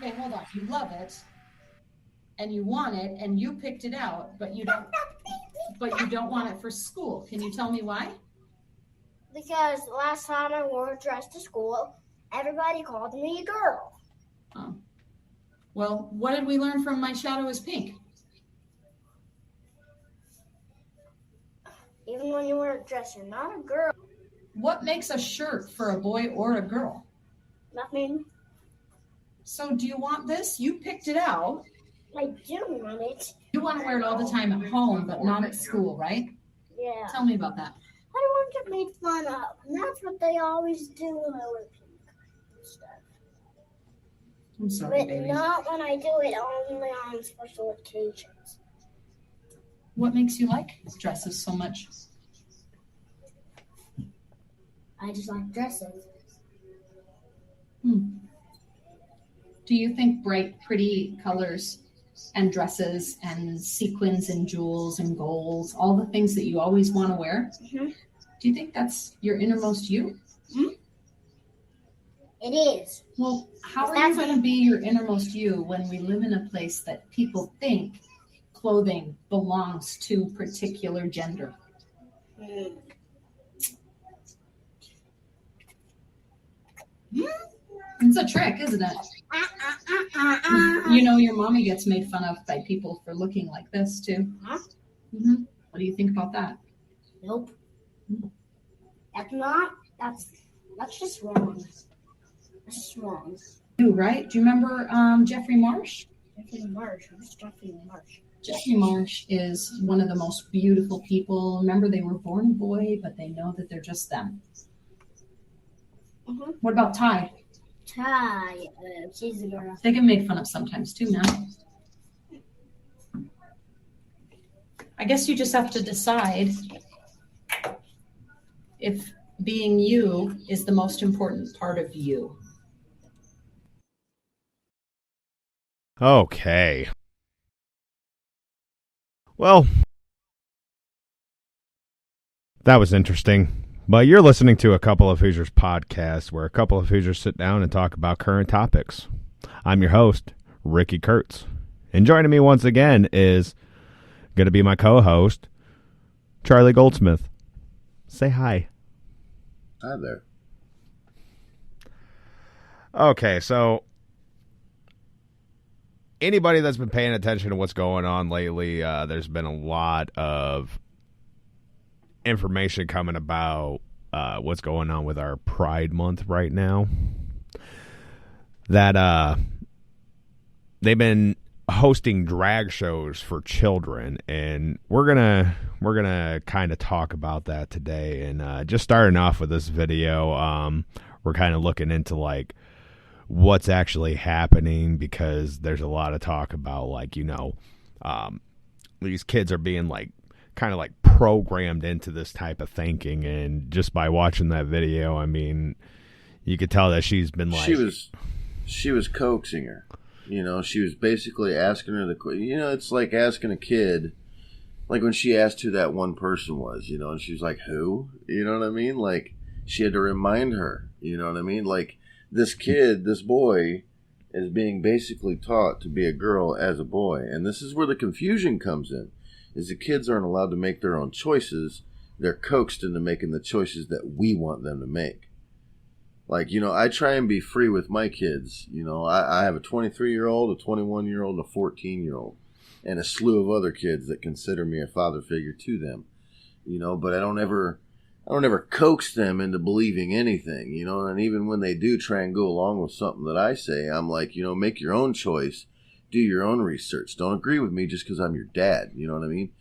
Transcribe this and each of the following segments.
Okay, hold on. You love it and you want it and you picked it out, but you don't want it for school. Can you tell me why? Because last time I wore a dress to school, everybody called me a girl. Oh. Well, what did we learn from My Shadow is Pink? Even when you wear a dress, you're not a girl. What makes a shirt for a boy or a girl? Nothing. So do you want this? You picked it out. I do want it. You want to wear it all the time at home, but not at school, right? Yeah. Tell me about that. I don't want to get made fun of. And that's what they always do when I wear pink and stuff. I'm sorry, But baby. not when I do it only on special occasions. What makes you like dresses so much? I just like dresses. Do you think bright, pretty colors and dresses and sequins and jewels and golds, all the things that you always want to wear, Mm-hmm. do you think that's your innermost you? Mm-hmm. It is. Well, how are you going to be your innermost you when we live in a place that people think clothing belongs to a particular gender? It's a trick, isn't it? You know your mommy gets made fun of by people for looking like this too. Huh? Mm-hmm. What do you think about that? Nope. That's just wrong. That's just wrong. You, right? Do you remember Jeffrey Marsh? Jeffrey Marsh. Who's Jeffrey Marsh? Jeffrey Marsh is one of the most beautiful people. Remember, they were born a boy, but they know that they're just them. Mm-hmm. What about Ty? Ty. She's a girl. They get made fun of sometimes too, man. I guess you just have to decide if being you is the most important part of you. Okay. Well, that was interesting. But you're listening to a Couple of Hoosiers podcast, where a couple of Hoosiers sit down and talk about current topics. I'm your host, Ricky Kurtz. And joining me once again is going to be my co-host, Charlie Goldsmith. Say hi. Hi there. Okay, so anybody that's been paying attention to what's going on lately, there's been a lot of information coming about what's going on with our Pride Month right now. That they've been hosting drag shows for children, and we're gonna kind of talk about that today. And just starting off with this video, we're kind of looking into like what's actually happening, because there's a lot of talk about like, these kids are being like kind of like programmed into this type of thinking. And just by watching that video, I mean, you could tell that she's been like, she was coaxing her. She was basically asking her it's like asking a kid, like when she asked who that one person was, and she was like, who? You know what I mean? Like, she had to remind her, you know what I mean? Like, this boy is being basically taught to be a girl as a boy. And this is where the confusion comes in, is the kids aren't allowed to make their own choices. They're coaxed into making the choices that we want them to make. Like, I try and be free with my kids. I have a 23-year-old, a 21-year-old, and a 14-year-old, and a slew of other kids that consider me a father figure to them. But I don't ever coax them into believing anything, and even when they do try and go along with something that I say, I'm like, make your own choice, do your own research. Don't agree with me just because I'm your dad, you know what I mean?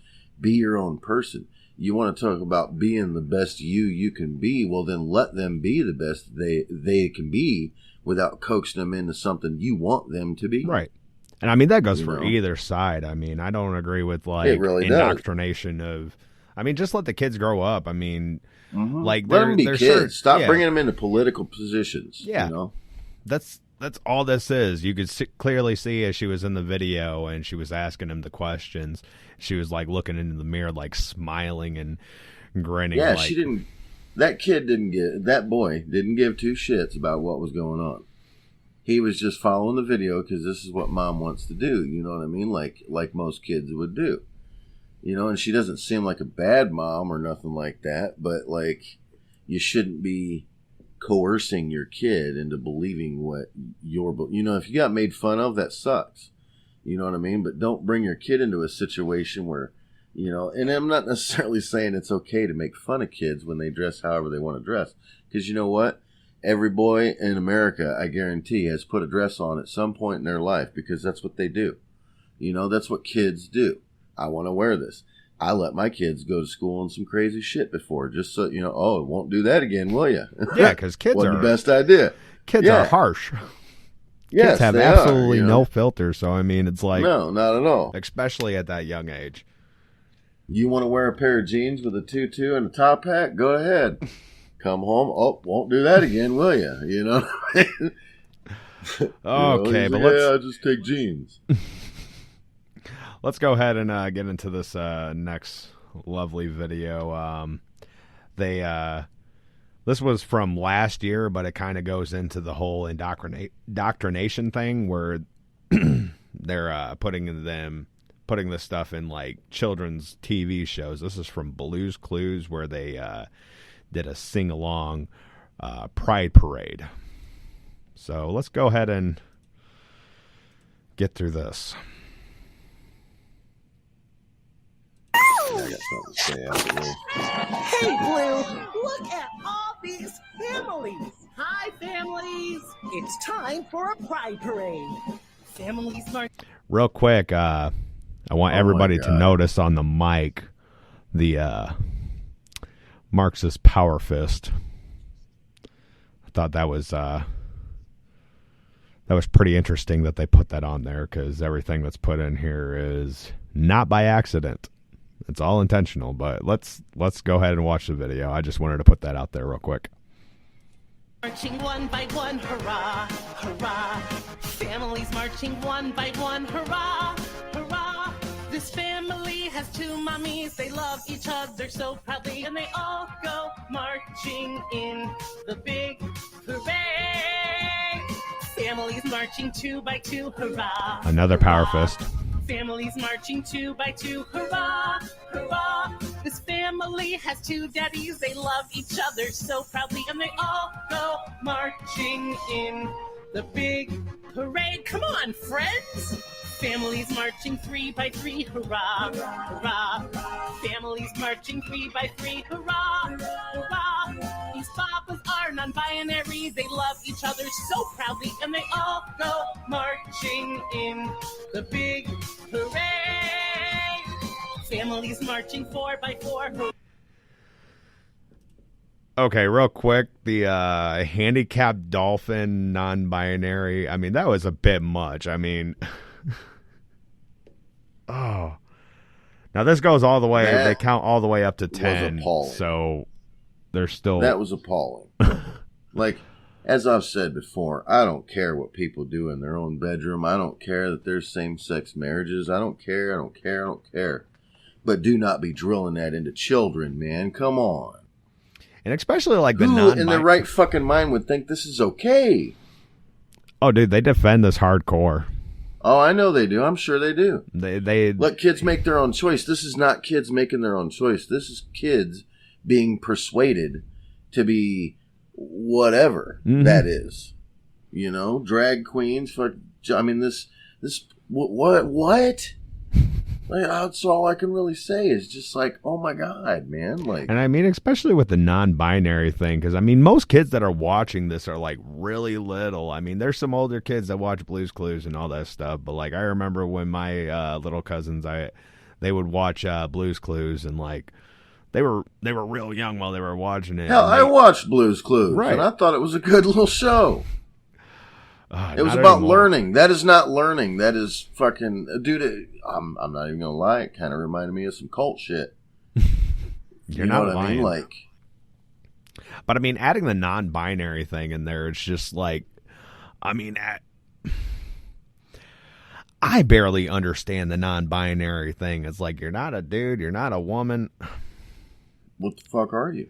Be your own person. You want to talk about being the best you can be, well then let them be the best they can be without coaxing them into something you want them to be. right. And I mean, that goes for either side. I mean, I don't agree with like It really indoctrination of, I mean, just let the kids grow up. I mean, like let them be kids. Certain, Stop bringing them into political positions. Yeah. That's all this is. You could clearly see as she was in the video and she was asking him the questions, she was like looking into the mirror, like smiling and grinning. Yeah, like, that boy didn't give two shits about what was going on. He was just following the video because this is what mom wants to do. You know what I mean? Like most kids would do. You know, and she doesn't seem like a bad mom or nothing like that. But like, you shouldn't be coercing your kid into believing what if you got made fun of, that sucks. You know what I mean? But don't bring your kid into a situation where, and I'm not necessarily saying it's okay to make fun of kids when they dress however they want to dress. Because you know what? Every boy in America, I guarantee, has put a dress on at some point in their life because that's what they do. That's what kids do. I want to wear this. I let my kids go to school in some crazy shit before, just so, won't do that again, will you? Yeah, because kids wasn't the best idea. Kids are harsh. Yes, kids have they absolutely are, no filter, so I mean, it's like... No, not at all. Especially at that young age. You want to wear a pair of jeans with a tutu and a top hat? Go ahead. Come home. Oh, won't do that again, will you? You know what I mean? Okay, but let's... I'll just take jeans. Let's go ahead and get into this next lovely video. This was from last year, but it kind of goes into the whole indoctrination thing where they're putting this stuff in like children's TV shows. This is from Blue's Clues, where they did a sing-along pride parade. So let's go ahead and get through this. I got something to say after this. Hey, Blue, look at all these families. Hi, families. It's time for a pride parade. Families march. Real quick, I want everybody to notice on the mic the Marxist power fist. I thought that was pretty interesting that they put that on there, because everything that's put in here is not by accident. It's all intentional, but let's go ahead and watch the video. I just wanted to put that out there real quick. Marching one by one, hurrah, hurrah. Families marching one by one, hurrah, hurrah. This family has two mommies. They love each other so proudly, and they all go marching in the big parade. Families marching two by two, hurrah. Another power fist. Families marching two by two, hurrah, hurrah. This family has two daddies. They love each other so proudly, and they all go marching in the big parade. Come on, friends. Families marching three by three, hurrah, hurrah. Families marching three by three, hurrah, hurrah. These papas are non-binary. They love each other so proudly, and they all go marching in the big parade. Families marching four by four. Okay, real quick, the handicapped dolphin non-binary. I mean, that was a bit much. I mean, oh. Now this goes all the way. They count all the way up to 10. So they're still. That was appalling. Like, as I've said before, I don't care what people do in their own bedroom. I don't care that there's same-sex marriages. I don't care. I don't care. I don't care. But do not be drilling that into children, man. Come on. And especially like the Who in their right fucking mind would think this is okay? Oh, dude, they defend this hardcore. Oh, I know they do. I'm sure they do. They let kids make their own choice. This is not kids making their own choice. This is kids being persuaded to be whatever that is. You know, drag queens. I mean, this. What? Like, that's all I can really say is just like, oh my God, man. Like, and I mean, especially with the non-binary thing, because I mean, most kids that are watching this are like really little. I mean, there's some older kids that watch Blue's Clues and all that stuff, but like I remember when my little cousins, they would watch Blue's Clues, and like they were real young while they were watching it. Hell, I watched Blue's Clues, right, and I thought it was a good little show. It was about learning. That is not learning. That is fucking... Dude, I'm not even going to lie. It kind of reminded me of some cult shit. You're not lying. I mean? Like, but I mean, adding the non-binary thing in there, it's just like... I mean, I barely understand the non-binary thing. It's like, you're not a dude, you're not a woman. What the fuck are you?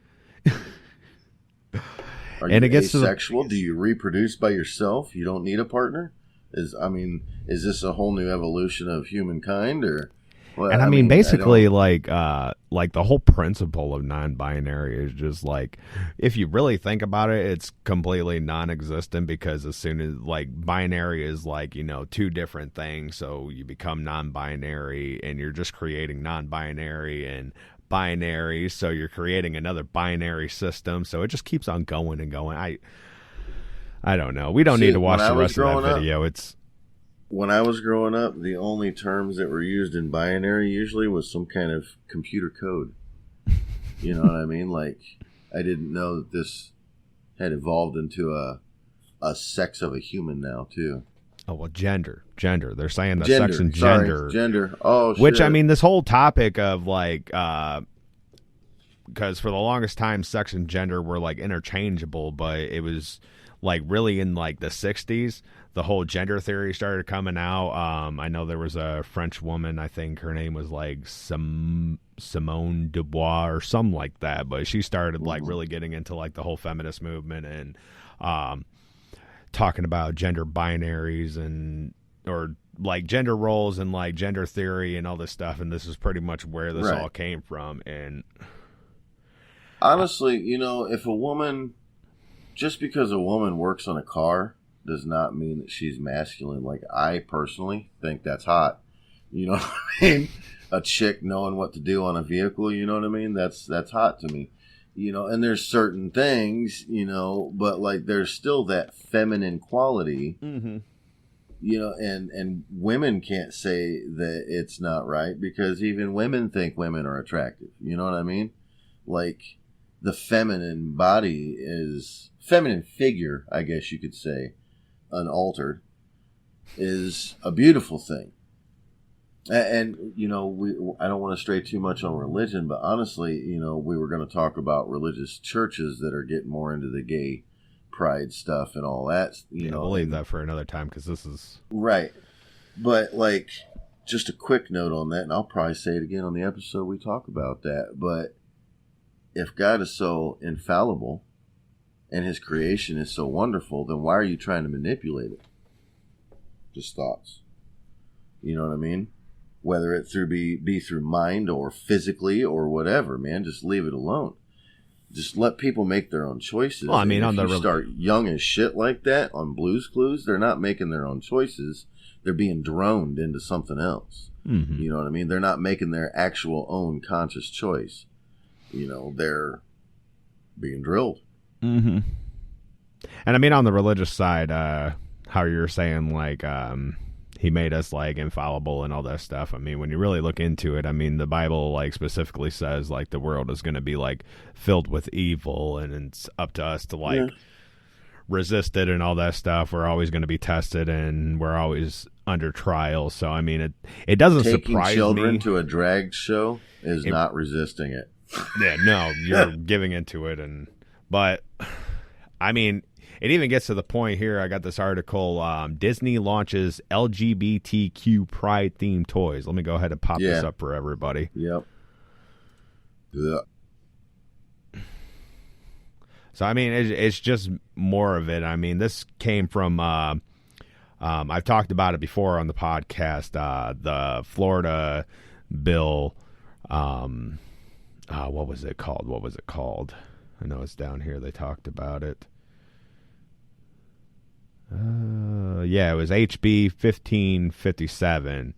Are And you it gets to the- asexual? Do you reproduce by yourself? You don't need a partner? Is this a whole new evolution of humankind, or? Well, And I mean, basically, I like the whole principle of non-binary is just like, if you really think about it, it's completely non-existent, because as soon as like binary is like, you know, two different things, so you become non-binary, and you're just creating non-binary and binary, so you're creating another binary system, so it just keeps on going and going. I don't know. We don't need to watch the rest of that video. When I was growing up, the only terms that were used in binary usually was some kind of computer code. You know what I mean? Like, I didn't know that this had evolved into a sex of a human now, too. Oh, well, gender. They're saying the Gender. sex and Sorry, gender. gender. Oh, shit. Which, I mean, this whole topic of, like, because for the longest time, sex and gender were, like, interchangeable, but it was, like, really in, like, the 60s, the whole gender theory started coming out. I know there was a French woman, I think her name was, like, Simone de Beauvoir or something like that, but she started, like, really getting into, like, the whole feminist movement and talking about gender binaries or like gender roles and like gender theory and all this stuff, and this is pretty much where this all came from. And honestly, you know, if a woman, just because a woman works on a car does not mean that she's masculine. Like, I personally think that's hot. You know what I mean? A chick knowing what to do on a vehicle, you know what I mean? That's hot to me. You know, and there's certain things, you know, but like there's still that feminine quality. Mm-hmm. You know, and women can't say that it's not right, because even women think women are attractive. You know what I mean? Like, the feminine figure, I guess you could say, unaltered, is a beautiful thing. And you know, I don't want to stray too much on religion, but honestly, you know, we were going to talk about religious churches that are getting more into the gay pride stuff and all that. You know, we'll leave that for another time, because this is right. But like, just a quick note on that, and I'll probably say it again on the episode we talk about that. But if God is so infallible and His creation is so wonderful, then why are you trying to manipulate it? Just thoughts. You know what I mean? Whether it be through mind or physically or whatever, man, just leave it alone. Just let people make their own choices. Well, I mean, if you start young as shit like that on Blue's Clues, they're not making their own choices. They're being droned into something else. Mm-hmm. You know what I mean? They're not making their actual own conscious choice. You know, they're being drilled. Mm-hmm. And I mean, on the religious side, how you're saying, like, He made us like infallible and all that stuff. I mean, when you really look into it, I mean, the Bible like specifically says like the world is going to be like filled with evil, and it's up to us to like resist it and all that stuff. We're always going to be tested, and we're always under trial. So I mean, it doesn't surprise me. Taking children to a drag show is not resisting it. Yeah, no, you're giving into it, but I mean, it even gets to the point here. I got this article. Disney launches LGBTQ pride themed toys. Let me go ahead and pop this up for everybody. Yep. Yeah. So I mean, it's just more of it. I mean, this came from. I've talked about it before on the podcast. The Florida bill. What was it called? I know it's down here. They talked about it. It was HB 1557.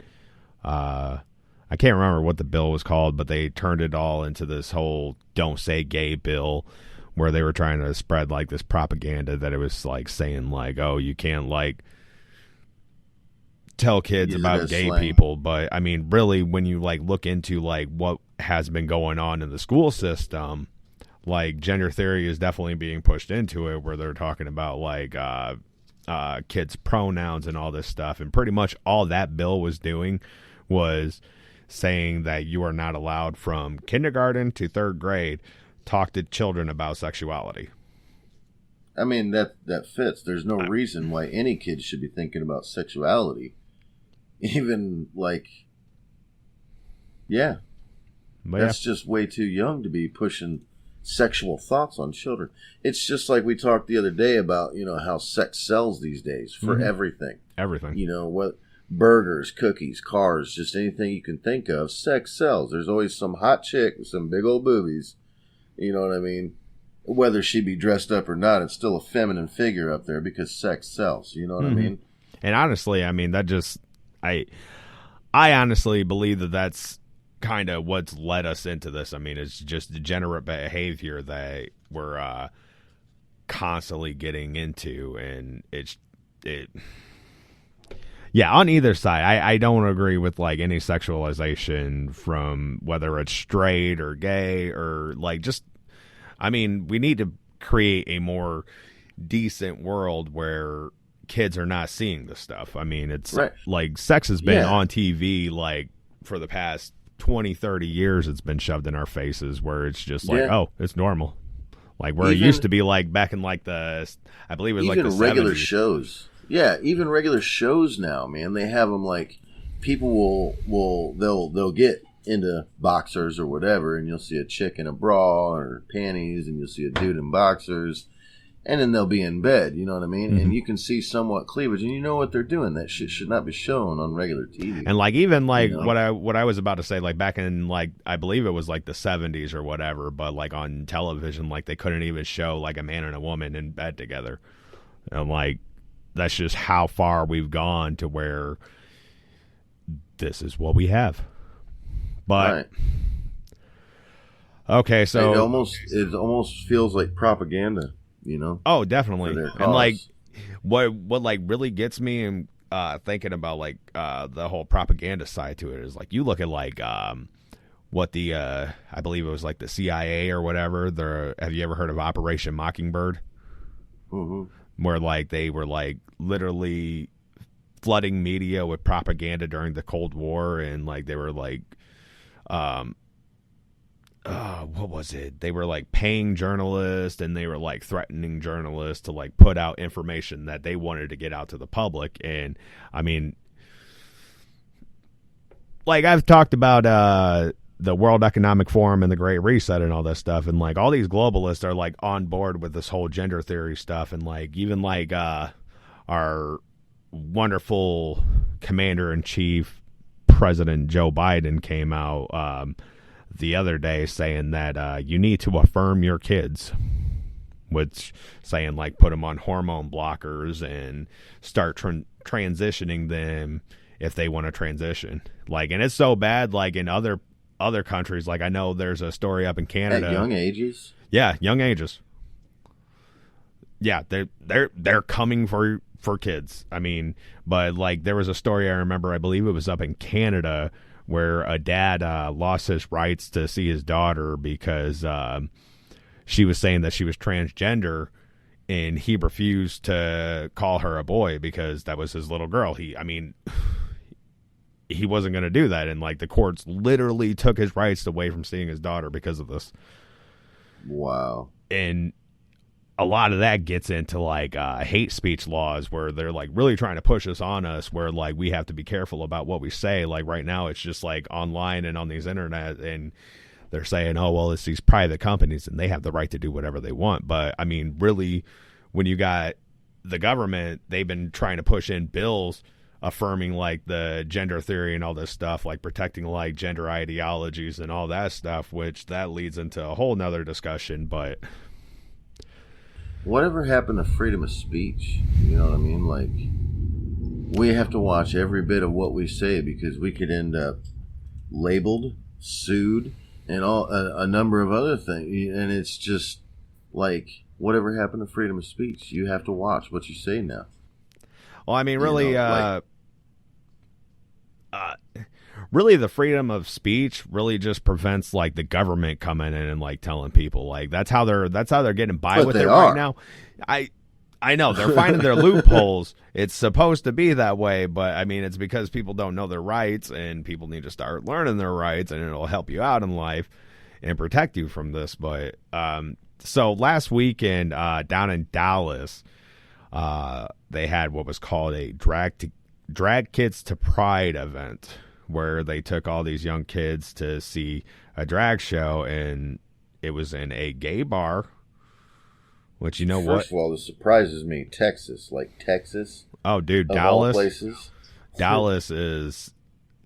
I can't remember what the bill was called, but they turned it all into this whole "don't say gay" bill, where they were trying to spread like this propaganda that it was like saying like, oh, you can't like tell kids about gay people. But I mean, really, when you like look into like what has been going on in the school system, like gender theory is definitely being pushed into it, where they're talking about like kids' pronouns and all this stuff. And pretty much all that bill was doing was saying that you are not allowed from kindergarten to third grade talk to children about sexuality. I mean, that fits. There's no reason why any kid should be thinking about sexuality. Even like, that's just way too young to be pushing sexual thoughts on children. It's just like we talked the other day about, how sex sells these days for everything. Everything. What burgers, cookies, cars, just anything you can think of, sex sells. There's always some hot chick with some big old boobies. You know what I mean? Whether she be dressed up or not, it's still a feminine figure up there because sex sells. You know what I mean? And honestly, I mean, that just, I honestly believe that that's kind of what's led us into this. I mean, it's just degenerate behavior that we're constantly getting into, and yeah, on either side, I don't agree with like any sexualization from whether it's straight or gay or like just, I mean, we need to create a more decent world where kids are not seeing this stuff. I mean, it's like sex has been on TV like for the past 20, 30 years. It's been shoved in our faces where it's just like, oh, it's normal. Like where it used to be like back in like I believe it was like the regular 70s. Shows. Yeah, even regular shows now, man, they have them like people they'll get into boxers or whatever, and you'll see a chick in a bra or panties, and you'll see a dude in boxers, and then they'll be in bed, you know what I mean? And you can see somewhat cleavage, and you know what they're doing. That shit should not be shown on regular TV. And like even like what I was about to say, like back in like I believe it was like the 70s or whatever, but like on television, like they couldn't even show like a man and a woman in bed together. And like that's just how far we've gone to where this is what we have. But okay, so it almost feels like propaganda, Oh, definitely. And like what like really gets me in thinking about like the whole propaganda side to it is like you look at like what the I believe it was like the CIA or whatever. Have you ever heard of Operation Mockingbird? Where like they were like literally flooding media with propaganda during the Cold War, and like they were like what was it? They were like paying journalists, and they were like threatening journalists to like put out information that they wanted to get out to the public. And I mean, like I've talked about the World Economic Forum and the Great Reset and all that stuff, and like all these globalists are like on board with this whole gender theory stuff, and like even like our wonderful commander-in-chief President Joe Biden came out the other day saying that you need to affirm your kids, which saying like put them on hormone blockers and start transitioning them if they want to transition. Like, and it's so bad like in other countries. Like I know there's a story up in Canada. At young ages? Yeah, young ages. Yeah, they're coming for kids. I mean, but like there was a story I remember, I believe it was up in Canada, where a dad lost his rights to see his daughter because she was saying that she was transgender, and he refused to call her a boy because that was his little girl. He wasn't going to do that, and like the courts literally took his rights away from seeing his daughter because of this. Wow. And a lot of that gets into like hate speech laws, where they're like really trying to push us on us, where like we have to be careful about what we say. Like right now it's just like online and on these internet, and they're saying, oh, well, it's these private companies and they have the right to do whatever they want. But I mean, really, when you got the government, they've been trying to push in bills affirming like the gender theory and all this stuff, like protecting like gender ideologies and all that stuff, which that leads into a whole nother discussion. But whatever happened to freedom of speech? You know what I mean? Like, we have to watch every bit of what we say because we could end up labeled, sued, and a number of other things. And it's just like, whatever happened to freedom of speech? You have to watch what you say now. Well, I mean, really, really, the freedom of speech really just prevents like the government coming in and like telling people like that's how they're getting by with it right now. I know they're finding their loopholes. It's supposed to be that way, but I mean, it's because people don't know their rights, and people need to start learning their rights, and it'll help you out in life and protect you from this. But so last weekend down in Dallas, they had what was called a drag kids to Pride event, where they took all these young kids to see a drag show, and it was in a gay bar, which, you know First what? of all, this surprises me. Texas, like Texas. Oh, dude, Of Dallas. all places. Dallas is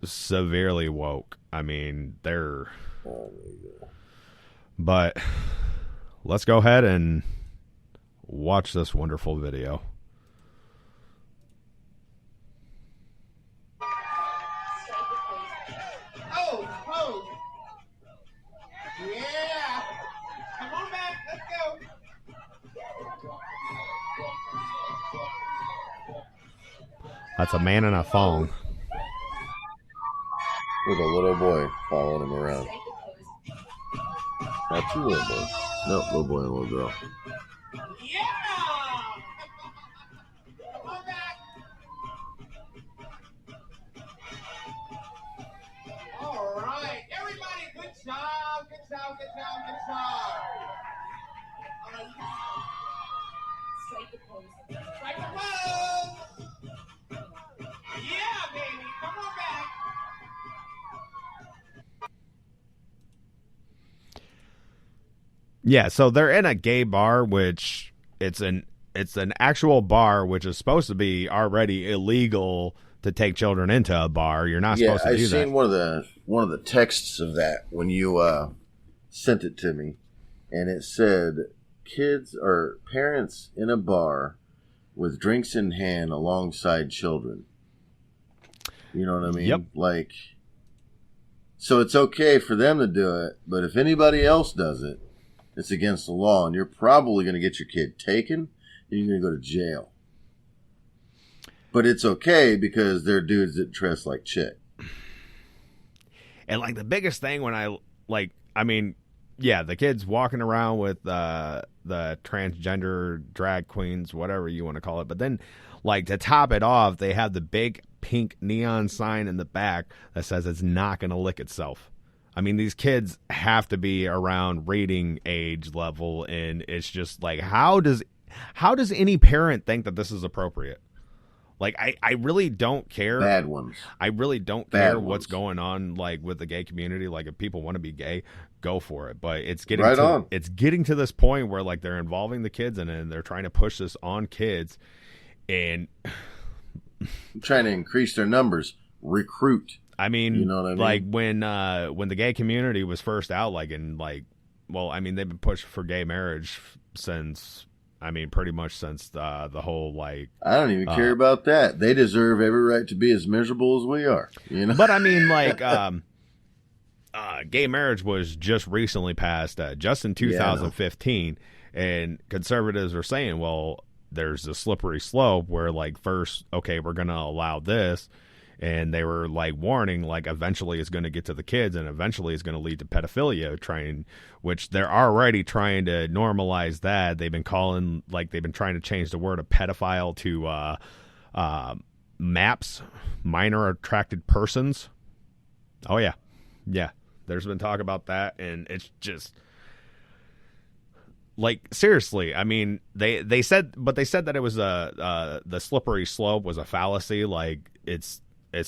severely woke. I mean, they're... Oh, there you go. But let's go ahead and watch this wonderful video. Oh, pose. Yeah. Come on back. Let's go. That's a man in a thong. With a little boy following him around. Not two little boys. No, little boy and little girl. Yeah. Come on back. All right. Everybody, good job. Good job. Good job. Good job. Strike the pose. Yeah, baby. Come on back. Yeah, so they're in a gay bar, which it's an actual bar, which is supposed to be already illegal to take children into a bar. You're not supposed to I do that. seen one of the texts of that when you sent it to me, and it said kids or parents in a bar with drinks in hand alongside children. You know what I mean? Yep. Like, so it's okay for them to do it, but if anybody else does it, it's against the law, and you're probably going to get your kid taken, and you're going to go to jail. But it's okay because they're dudes that dress like chick. And like the biggest thing when the kids walking around with the transgender drag queens, whatever you want to call it. But then, like, to top it off, they have the big pink neon sign in the back that says it's not going to lick itself. I mean, these kids have to be around rating age level, and it's just like, how does any parent think that this is appropriate? Like, I really don't care. Bad ones. I really don't Bad care what's ones. going on, like, with the gay community. Like, if people want to be gay, go for it. But it's getting it's getting to this point where, like, they're involving the kids and they're trying to push this on kids, and trying to increase their numbers, recruit. I mean, you know what I mean? Like when the gay community was first out, they've been pushing for gay marriage since, pretty much since the whole, like... I don't even care about that. They deserve every right to be as miserable as we are, you know? But, gay marriage was just recently passed, just in 2015, and conservatives are saying, well, there's a slippery slope where, like, first, okay, we're going to allow this, and they were, like, warning, like, eventually it's going to get to the kids, and eventually it's going to lead to pedophilia, which they're already trying to normalize that. They've been trying to change the word of pedophile to MAPS, minor attracted persons. Oh, yeah. Yeah. There's been talk about that, and it's just... Like, seriously, I mean, they said that it was the slippery slope was a fallacy. Like, it's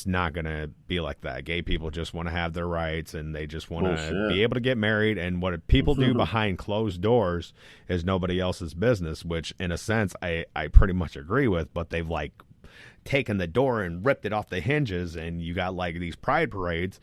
not going to be like that. Gay people just want to have their rights, and they just want to be able to get married. And what people do behind closed doors is nobody else's business, which, in a sense, I pretty much agree with. But they've, like, taken the door and ripped it off the hinges, and you got, like, these pride parades.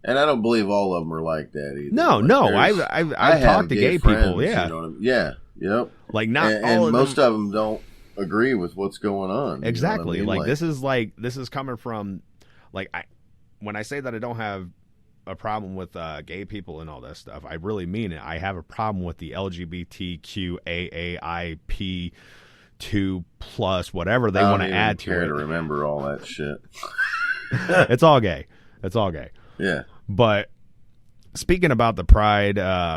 And I don't believe all of them are like that either. No, I've talked to gay people, friends, you know yep. Like, not and all of most them... of them don't agree with what's going on. Exactly. You know what I mean? This is coming from, like, when I say that I don't have a problem with gay people and all that stuff, I really mean it. I have a problem with the LGBTQAAIP2+, whatever they want to add to it. I don't care to remember all that shit. It's all gay. It's all gay. Yeah. But speaking about the pride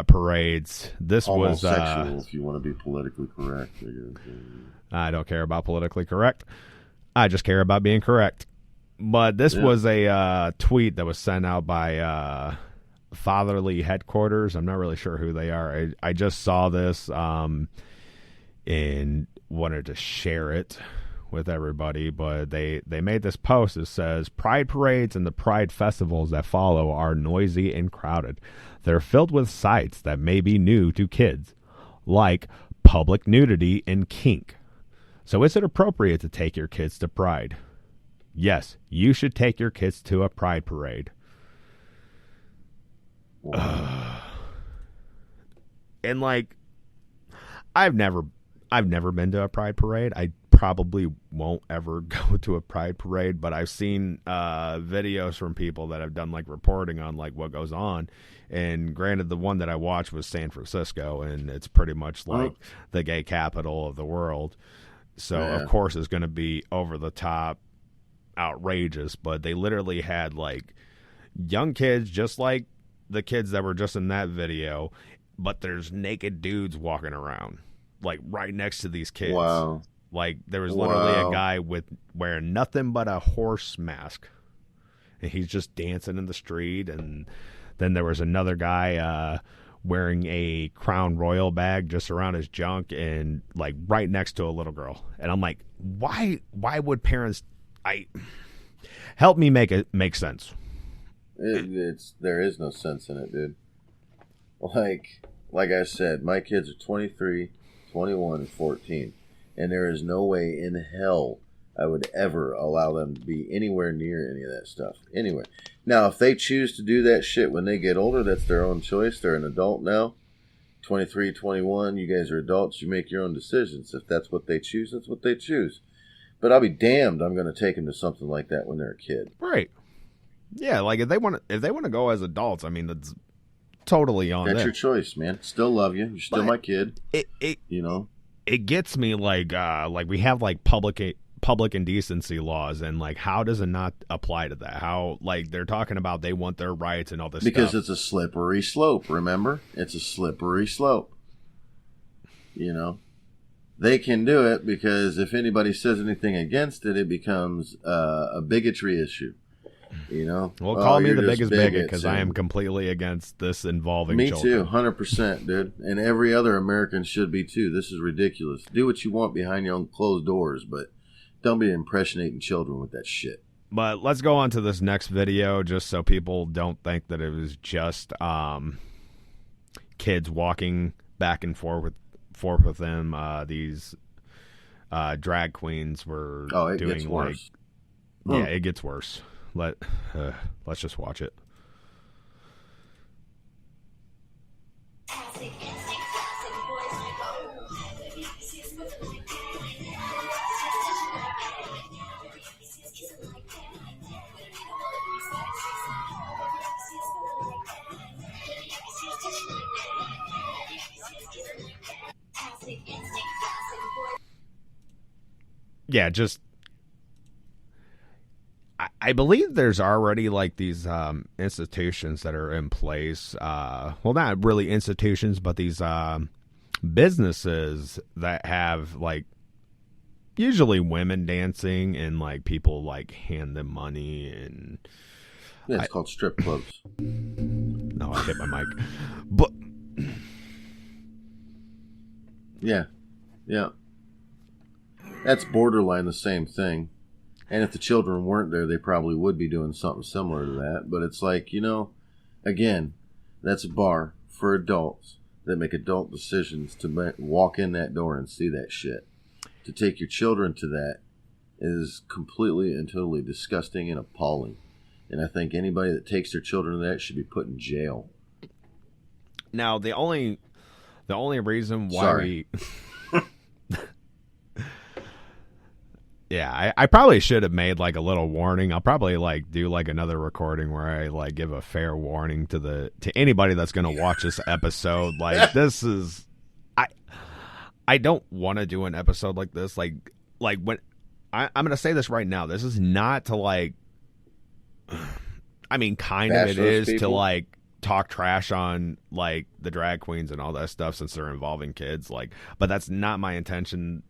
parades, this almost was sexual, if you want to be politically correct. I don't care about politically correct. I just care about being correct. But this was a tweet that was sent out by Fatherly Headquarters. I'm not really sure who they are. I just saw this and wanted to share it with everybody, but they made this post that says Pride parades and the Pride festivals that follow are noisy and crowded. They're filled with sights that may be new to kids, like public nudity and kink. So is it appropriate to take your kids to Pride? Yes, you should take your kids to a Pride parade. And like, I've never been to a Pride parade. I probably won't ever go to a Pride parade, but I've seen videos from people that have done like reporting on like what goes on. And granted, the one that I watched was San Francisco, and it's pretty much like the gay capital of the world. So of course it's going to be over the top, outrageous. But they literally had like young kids, just like the kids that were just in that video, but there's naked dudes walking around like right next to these kids. Wow. Like there was literally a guy with wearing nothing but a horse mask, and he's just dancing in the street. And then there was another guy wearing a Crown Royal bag just around his junk, and like right next to a little girl. And I'm like, why would parents help me make sense? There is no sense in it, dude. Like I said, my kids are 23, 21, and 14, and there is no way in hell I would ever allow them to be anywhere near any of that stuff. Anyway, now if they choose to do that shit when they get older, that's their own choice. They're an adult now. 23, 21, you guys are adults. You make your own decisions. If that's what they choose, that's what they choose. But I'll be damned I'm going to take them to something like that when they're a kid. Right. Yeah, like if they want to go as adults, I mean, that's totally on them. That's your choice, man. Still love you. You're still my kid. It gets me like we have like public indecency laws, and like how does it not apply to that? How like they're talking about they want their rights and all this because stuff. It's a slippery slope. Remember, it's a slippery slope. They can do it because if anybody says anything against it, it becomes a bigotry issue. Well, call me the biggest bigot because I am completely against this involving children. Me too, 100%, dude. And every other American should be too. This is ridiculous. Do what you want behind your own closed doors, but don't be impressionating children with that shit. But let's go on to this next video just so people don't think that it was just kids walking back and forth with them. These drag queens were doing like... Yeah, it gets worse. Let's just watch it. Yeah, just I believe there's already like these institutions that are in place. Well, not really institutions, but these businesses that have like usually women dancing, and like people like hand them money, and it's called strip clubs. No, I hit my mic. But yeah, that's borderline the same thing. And if the children weren't there, they probably would be doing something similar to that. But it's like, again, that's a bar for adults that make adult decisions to walk in that door and see that shit. To take your children to that is completely and totally disgusting and appalling. And I think anybody that takes their children to that should be put in jail. Now, the only reason why Yeah, I probably should have made like a little warning. I'll probably like do like another recording where I like give a fair warning to anybody that's going to watch this episode. Like this is I don't want to do an episode like this. Like when I'm going to say this right now. This is not to like I mean kind of it is people. To like talk trash on like the drag queens and all that stuff since they're involving kids, like, but that's not my intention.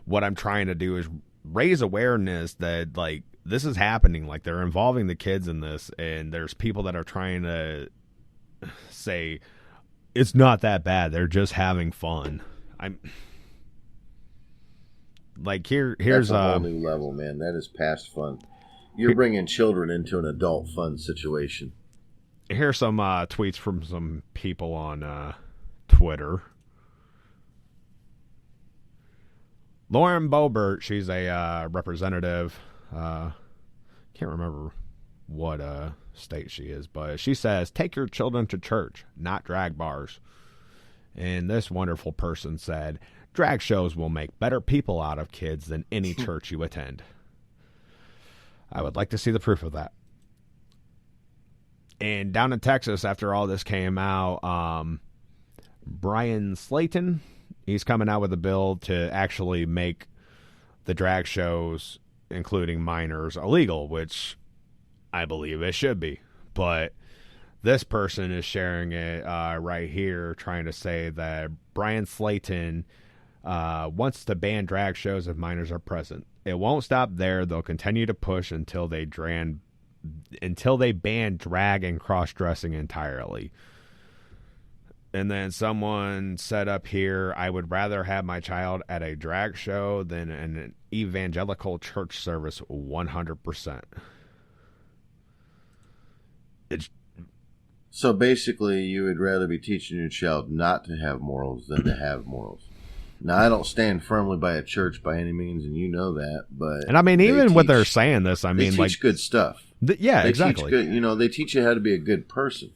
What I'm trying to do is raise awareness that like this is happening, like they're involving the kids in this, and there's people that are trying to say it's not that bad, they're just having fun. like here's That's a whole new level, man. That is past fun. You're bringing children into an adult fun situation. Here's some tweets from some people on Twitter. Lauren Boebert, she's a representative. Can't remember what state she is, but she says, take your children to church, not drag bars. And this wonderful person said, drag shows will make better people out of kids than any church you attend. I would like to see the proof of that. And down in Texas, after all this came out, Brian Slayton, he's coming out with a bill to actually make the drag shows, including minors, illegal, which I believe it should be. But this person is sharing it right here, trying to say that Brian Slayton wants to ban drag shows if minors are present. It won't stop there. They'll continue to push until they ban drag and cross-dressing entirely. And then someone said up here, I would rather have my child at a drag show than an evangelical church service 100%. So basically, you would rather be teaching your child not to have morals than to have morals. Now, I don't stand firmly by a church by any means, and you know that. But and I mean, even what they're saying this, I mean, they like teach good stuff. Yeah, they exactly. Teach good, they teach you how to be a good person.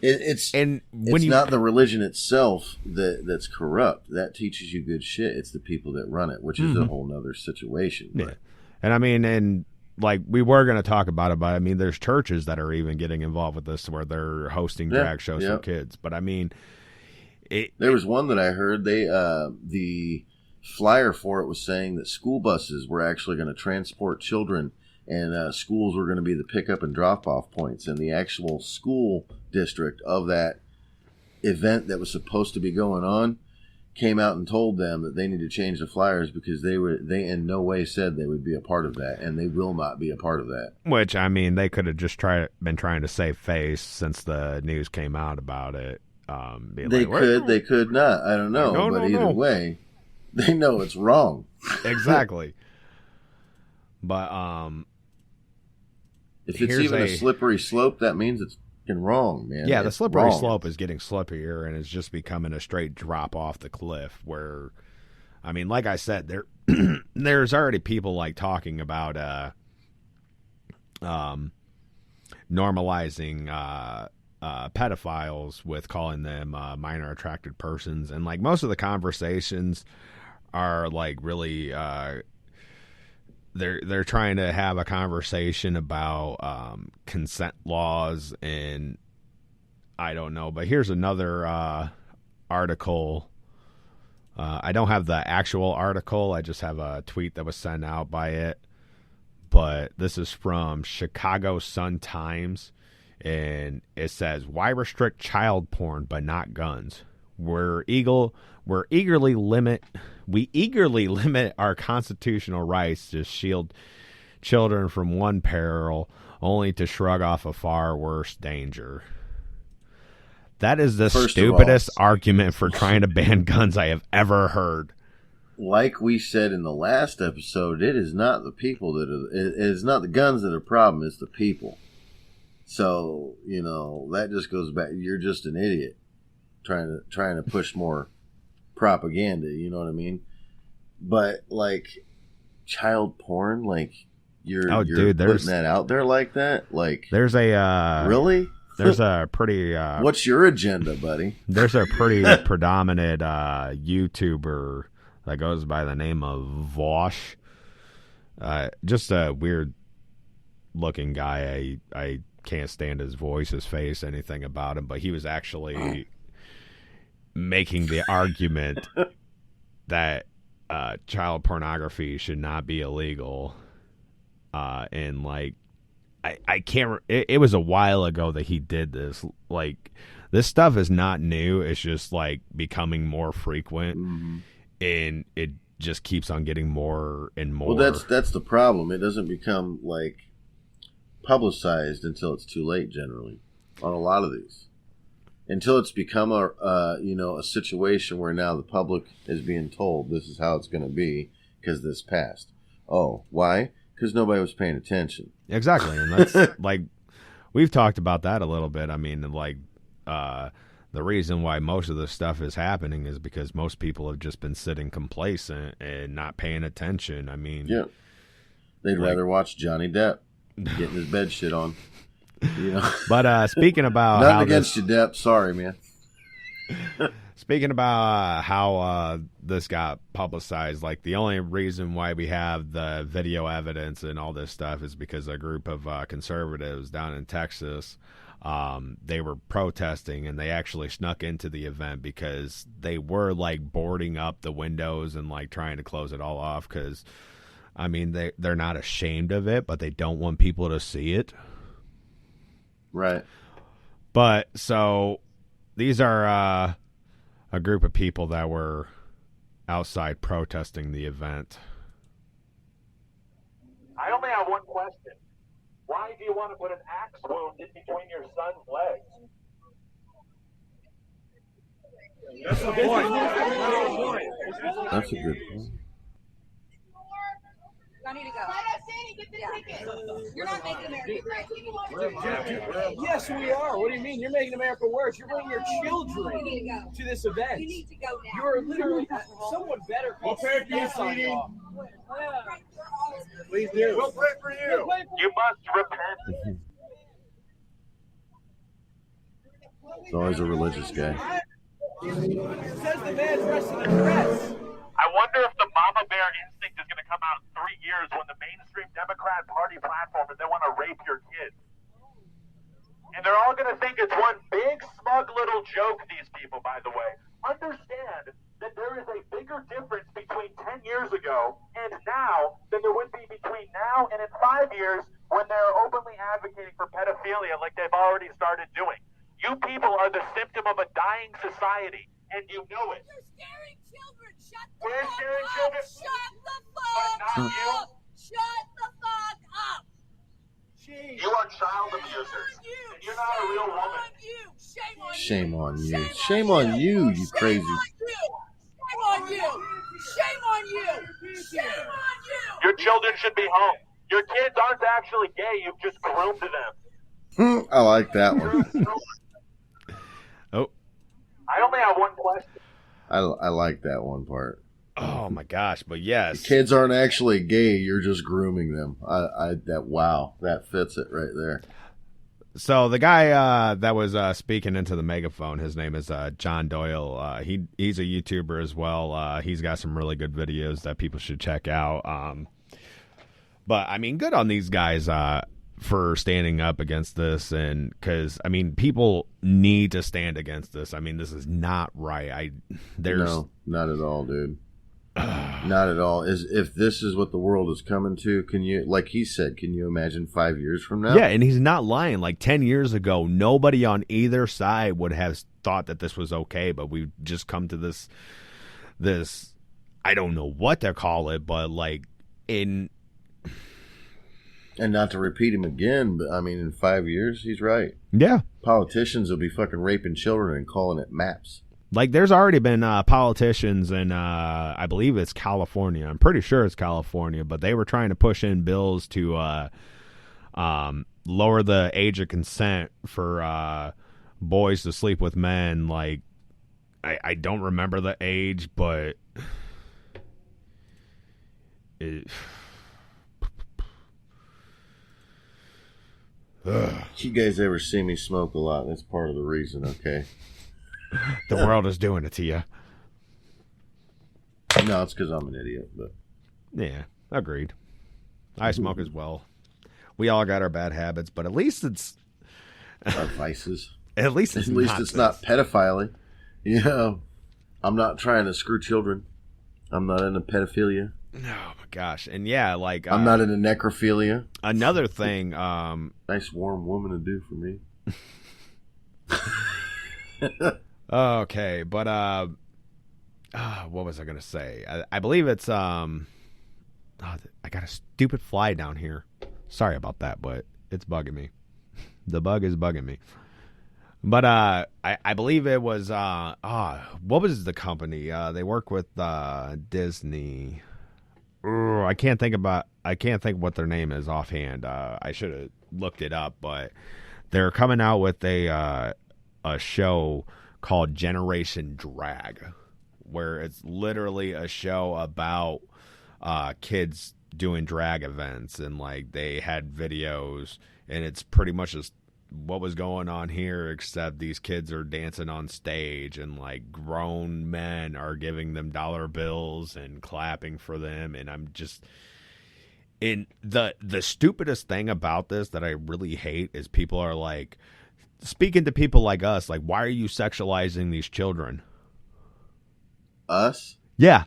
It's not the religion itself that's corrupt. That teaches you good shit. It's the people that run it, which is a whole nother situation. Yeah. But. And I mean, and like we were going to talk about it, but I mean, there's churches that are even getting involved with this where they're hosting drag shows for kids. But I mean, there was one that I heard. The flyer for it was saying that school buses were actually going to transport children, and schools were going to be the pickup and drop off points. And the actual school district of that event that was supposed to be going on came out and told them that they need to change the flyers because they in no way said they would be a part of that, and they will not be a part of that. Which, I mean, they could have just been trying to save face since the news came out about it. They could not. I don't know, but either way, they know it's wrong. Exactly. But if it's even a slippery slope, that means it's wrong, man. Yeah, the slippery slope is getting slippier, and it's just becoming a straight drop off the cliff. Where, I mean, like I said, there's already people like talking about normalizing pedophiles with calling them minor attracted persons, and like most of the conversations are like really they're trying to have a conversation about consent laws, and I don't know, but here's another article. I don't have the actual article, I just have a tweet that was sent out by it, but this is from Chicago Sun-Times. And it says, why restrict child porn but not guns? We eagerly limit our constitutional rights to shield children from one peril, only to shrug off a far worse danger. That is the stupidest argument for trying to ban guns I have ever heard. Like we said in the last episode, it is not the people it is not the guns that are the problem, it's the people. So, that just goes back. You're just an idiot trying to push more propaganda, you know what I mean? But like child porn, like you're putting that out there like that? Like there's a really? There's a pretty what's your agenda, buddy? There's a pretty predominant YouTuber that goes by the name of Vosh. Just a weird looking guy. I can't stand his voice, his face, anything about him, but he was actually making the argument that child pornography should not be illegal. And like, I can't, it was a while ago that he did this. Like, this stuff is not new. It's just like becoming more frequent, and it just keeps on getting more and more. Well, that's the problem. It doesn't become like publicized until it's too late, generally, on a lot of these, until it's become a situation where now the public is being told this is how it's going to be, because this passed. Oh, why? Because nobody was paying attention. Exactly, and that's like we've talked about that a little bit. I mean, like the reason why most of this stuff is happening is because most people have just been sitting complacent and not paying attention. I mean, yeah, they'd rather watch Johnny Depp getting his bed shit on. You know, but speaking about nothing how against you, Depp. Sorry, man. Speaking about how this got publicized, like the only reason why we have the video evidence and all this stuff is because a group of conservatives down in Texas, they were protesting and they actually snuck into the event because they were like boarding up the windows and like trying to close it all off because, I mean, they're not ashamed of it, but they don't want people to see it. Right. But so these are a group of people that were outside protesting the event. I only have one question. Why do you want to put an axe wound in between your son's legs? That's a good point. I need to go. You're not making America great. Yes, we are. What do you mean? You're making America worse. You're bringing your children to this event. You need to go now. You are literally someone better call CPS on you. Please do. We'll pray for you. You must repent. He's always a religious guy. Says the man dressed in a dress. I wonder if the mama bear instinct is going to come out in 3 years when the mainstream Democrat Party platform is they want to rape your kids. And they're all going to think it's one big, smug little joke, these people, by the way. Understand that there is a bigger difference between 10 years ago and now than there would be between now and in 5 years when they're openly advocating for pedophilia like they've already started doing. You people are the symptom of a dying society, and you know it. You're scaring children. Shut the We're fuck scaring up. children. Shut the But fuck not you. up. Shut the fuck up. You are child abusers, and you're not a real woman. Shame on you. Shame on you. Shame on you, you crazy. Shame on you. Shame on you. Shame on you. Your children should be home. Your kids aren't actually gay. You've just groomed them. I like that one. Oh. I only have one question. I like that one part. Oh my gosh! But yes, Kids aren't actually gay. You're just grooming them. Wow, that fits it right there. so the guy that was speaking into the megaphone, his name is John Doyle. He's a YouTuber as well. He's got some really good videos that people should check out. But I mean, good on these guys for standing up against this, and because I mean, people need to stand against this. I mean, this is not right. No, not at all, dude. Not at all. If this is what the world is coming to, can you, like he said, can you imagine 5 years from now? Yeah, and he's not lying. Like 10 years ago, nobody on either side would have thought that this was okay, but we've just come to this I don't know what to call it, but like in... And not to repeat him again, but I mean, in 5 years, he's right. Yeah. Politicians will be fucking raping children and calling it maps. Like, there's already been politicians in, I believe it's California. I'm pretty sure it's California, but they were trying to push in bills to lower the age of consent for boys to sleep with men. Like, I don't remember the age, but You guys ever see me smoke a lot? That's part of the reason, okay? The world is doing it to you. No, it's because I'm an idiot, but... Yeah, agreed. I smoke as well. We all got our bad habits, but at least it's... Our vices. At least it's not pedophilia. You know, I'm not trying to screw children. I'm not into pedophilia. Oh, my gosh. And yeah, like... I'm not into necrophilia. Another thing... Nice warm woman to do for me. Okay, but what was I gonna say? I believe it's I got a stupid fly down here. Sorry about that, but it's bugging me. The bug is bugging me. But I believe it was what was the company? They work with Disney. I can't think what their name is offhand. I should have looked it up, but they're coming out with a show called Generation Drag, where it's literally a show about kids doing drag events, and like they had videos, and it's pretty much just what was going on here, except these kids are dancing on stage, and like grown men are giving them dollar bills and clapping for them. And I'm just in the stupidest thing about this that I really hate is people are like speaking to people like us, like, why are you sexualizing these children? Us? Yeah,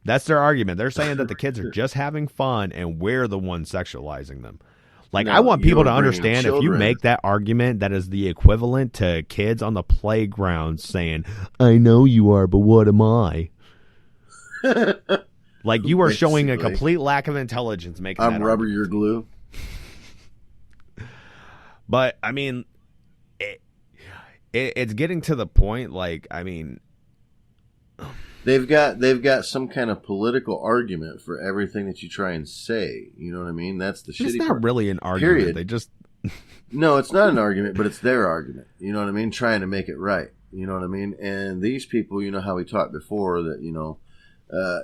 that's their argument. They're saying that the kids are just having fun and we're the ones sexualizing them. Like, No, I want people to you're bringing understand, if you children. make that argument, that is the equivalent to kids on the playground saying, I know you are, but what am I? Like, you are showing a Basically. complete lack of intelligence making that I'm rubber, argument. you're glue. But, I mean, it's getting to the point, like, I mean... They've got some kind of political argument for everything that you try and say. You know what I mean? That's the shitty It's not part. really an argument. Period. They just... No, it's not an argument, but it's their argument. You know what I mean? Trying to make it right. You know what I mean? And these people, you know how we talked before that, you know,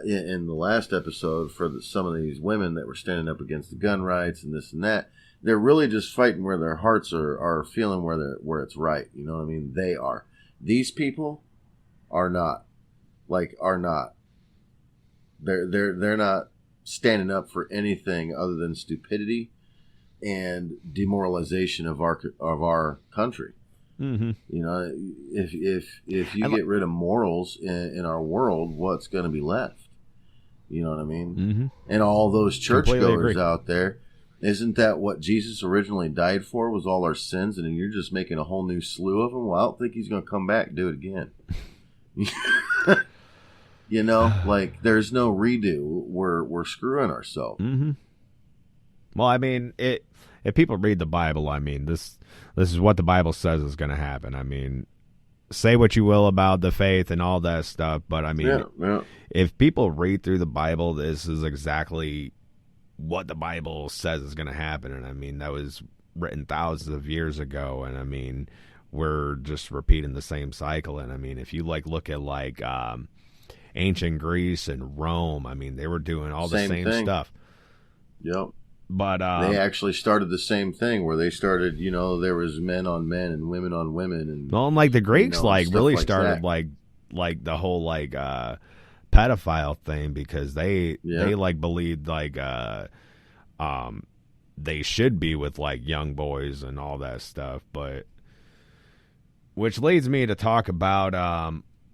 in the last episode for some of these women that were standing up against the gun rights and this and that, they're really just fighting where their hearts are feeling where it's right. You know what I mean? They are. These people are not. Are not. They're not standing up for anything other than stupidity and demoralization of our country. Mm-hmm. You know, if you get rid of morals in our world, what's going to be left? You know what I mean? Mm-hmm. And all those Completely churchgoers agree. out there, isn't that what Jesus originally died for? Was all our sins, and then you're just making a whole new slew of them? Well, I don't think he's going to come back and do it again. You know, like, there's no redo. We're screwing ourselves. Mm-hmm. Well, I mean, if people read the Bible, I mean, this is what the Bible says is going to happen. I mean, say what you will about the faith and all that stuff, but I mean, Yeah. if people read through the Bible, this is exactly what the Bible says is going to happen. And I mean, that was written thousands of years ago, and I mean, we're just repeating the same cycle. And I mean, if you look at ancient Greece and Rome, I mean, they were doing all the same thing. stuff. Yep. But they actually started the same thing where they started, you know, there was men on men and women on women. And, well, and like the Greeks, you know, stuff really like started that. like the whole pedophile thing, because they believed they should be with young boys and all that stuff. But which leads me to talk about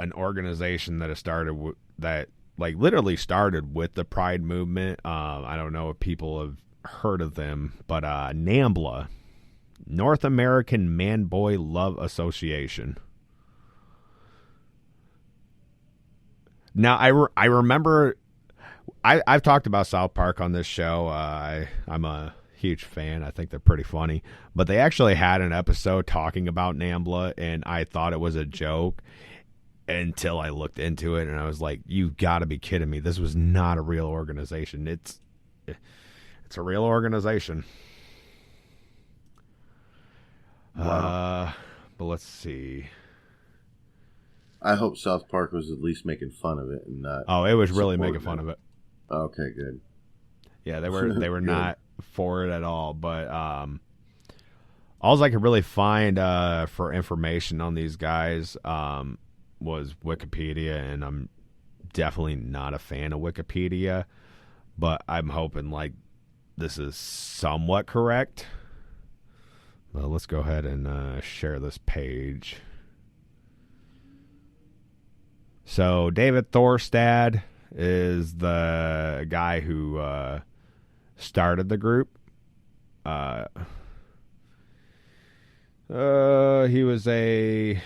an organization that has started literally started with the Pride movement. I don't know if people have heard of them, but NAMBLA, North American Man-Boy Love Association. Now, I remember I've talked about South Park on this show. I'm a huge fan. I think they're pretty funny. But they actually had an episode talking about NAMBLA, and I thought it was a joke until I looked into it, and I was like, you've got to be kidding me. This was not a real organization. It's a real organization. Wow. But let's see. I hope South Park was at least making fun of it and not. Oh, it was really supporting making fun of it. Okay, good. Yeah, they were Good. not for it at all. But all I could really find for information on these guys was Wikipedia, and I'm definitely not a fan of Wikipedia, but I'm hoping this is somewhat correct. Well, let's go ahead and share this page. So David Thorstad is the guy who started the group. He was an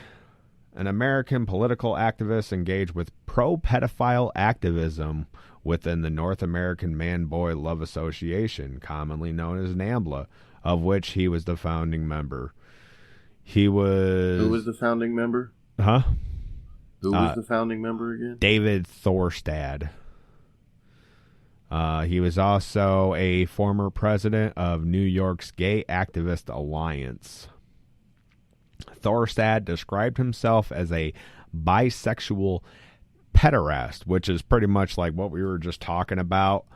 American political activist engaged with pro-pedophile activism within the North American Man-Boy Love Association, commonly known as NAMBLA, of which he was the founding member. Who was the founding member? Huh? Who was the founding member again? David Thorstad. He was also a former president of New York's Gay Activist Alliance. Thorstad described himself as a bisexual pederast, which is pretty much like what we were just talking about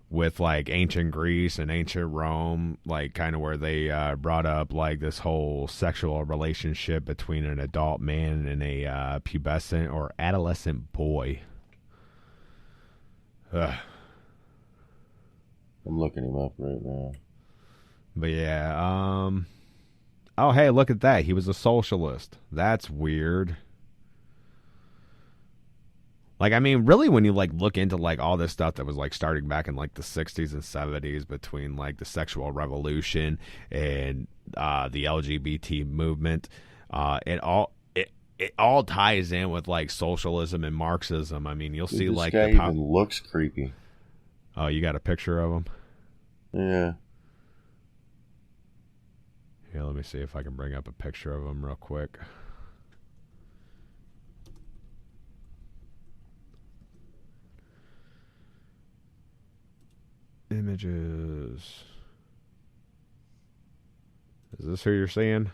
with like ancient Greece and ancient Rome, like kind of where they brought up like this whole sexual relationship between an adult man and a pubescent or adolescent boy. Ugh. I'm looking him up right now. But yeah, oh hey, look at that. He was a socialist. That's weird. Like, I mean, really, when you like look into like all this stuff that was like starting back in like the 60s and 70s between like the sexual revolution and the LGBT movement, it all ties in with like socialism and Marxism. I mean, you'll see this like guy the even looks creepy. Oh, you got a picture of him? Yeah. Here, let me see if I can bring up a picture of him real quick. Images. Is this who you're seeing?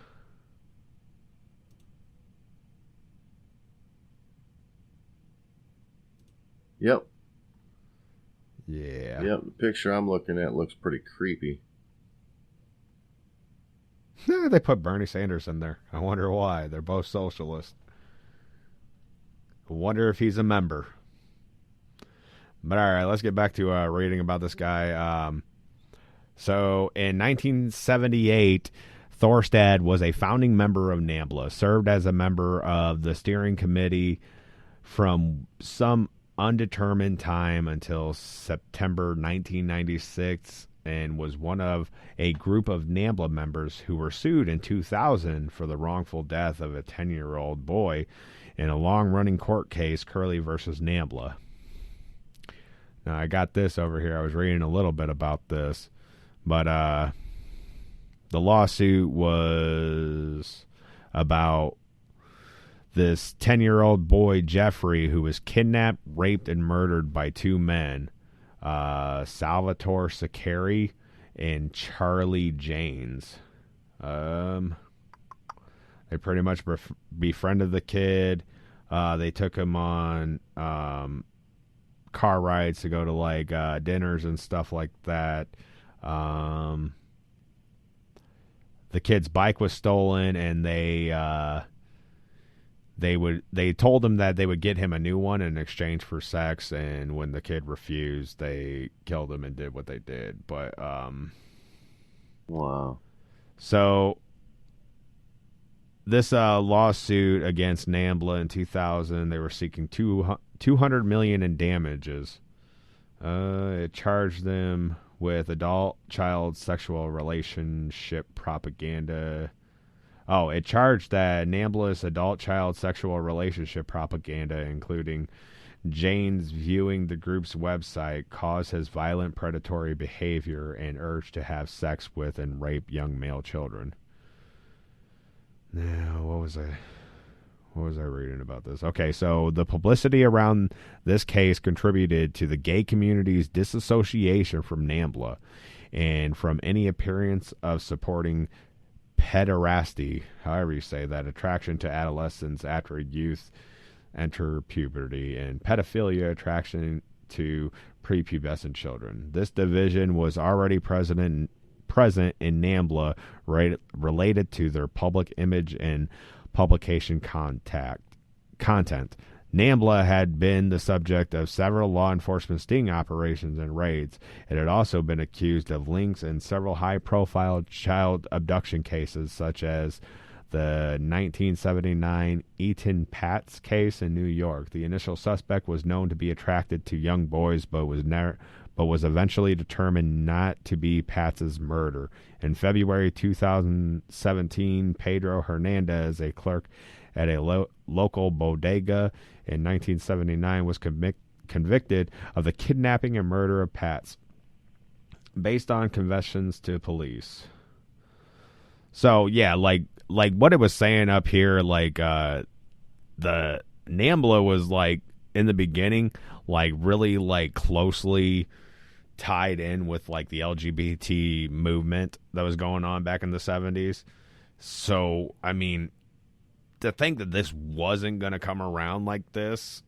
Yep. Yeah. Yep. The picture I'm looking at looks pretty creepy. They put Bernie Sanders in there. I wonder why. They're both socialists. I wonder if he's a member. But all right, let's get back to reading about this guy. So in 1978, Thorstad was a founding member of NAMBLA, served as a member of the steering committee from some undetermined time until September 1996, and was one of a group of NAMBLA members who were sued in 2000 for the wrongful death of a 10-year-old boy in a long-running court case, Curley versus NAMBLA. Now, I got this over here. I was reading a little bit about this, but the lawsuit was about this 10-year-old boy, Jeffrey, who was kidnapped, raped, and murdered by two men, Salvatore Saccheri and Charlie Janes. They pretty much befriended the kid. They took him on car rides to go to like dinners and stuff like that. The kid's bike was stolen, and they told him that they would get him a new one in exchange for sex, and when the kid refused, they killed him and did what they did. But wow. So this lawsuit against NAMBLA in 2000, they were seeking $200 million in damages. It charged them with adult-child sexual relationship propaganda. Oh, it charged that NAMBLA's adult-child sexual relationship propaganda, including Jane's viewing the group's website, caused his violent predatory behavior and urge to have sex with and rape young male children. Now, what was I reading about this? Okay, so the publicity around this case contributed to the gay community's disassociation from NAMBLA and from any appearance of supporting pederasty, however you say that, attraction to adolescents after youth enter puberty, and pedophilia, attraction to prepubescent children. This division was already present in NAMBLA, related to their public image and publication content. NAMBLA had been the subject of several law enforcement sting operations and raids. It had also been accused of links in several high-profile child abduction cases, such as the 1979 Eaton Patz case in New York. The initial suspect was known to be attracted to young boys, but was eventually determined not to be Patz's murder. In February 2017, Pedro Hernandez, a clerk at a local bodega in 1979, was convicted of the kidnapping and murder of Patz, based on confessions to police. So, yeah, like what it was saying up here, like, the NAMBLA was, like, in the beginning, like really like closely tied in with like the LGBT movement that was going on back in the 70s. So, I mean, to think that this wasn't going to come around like this,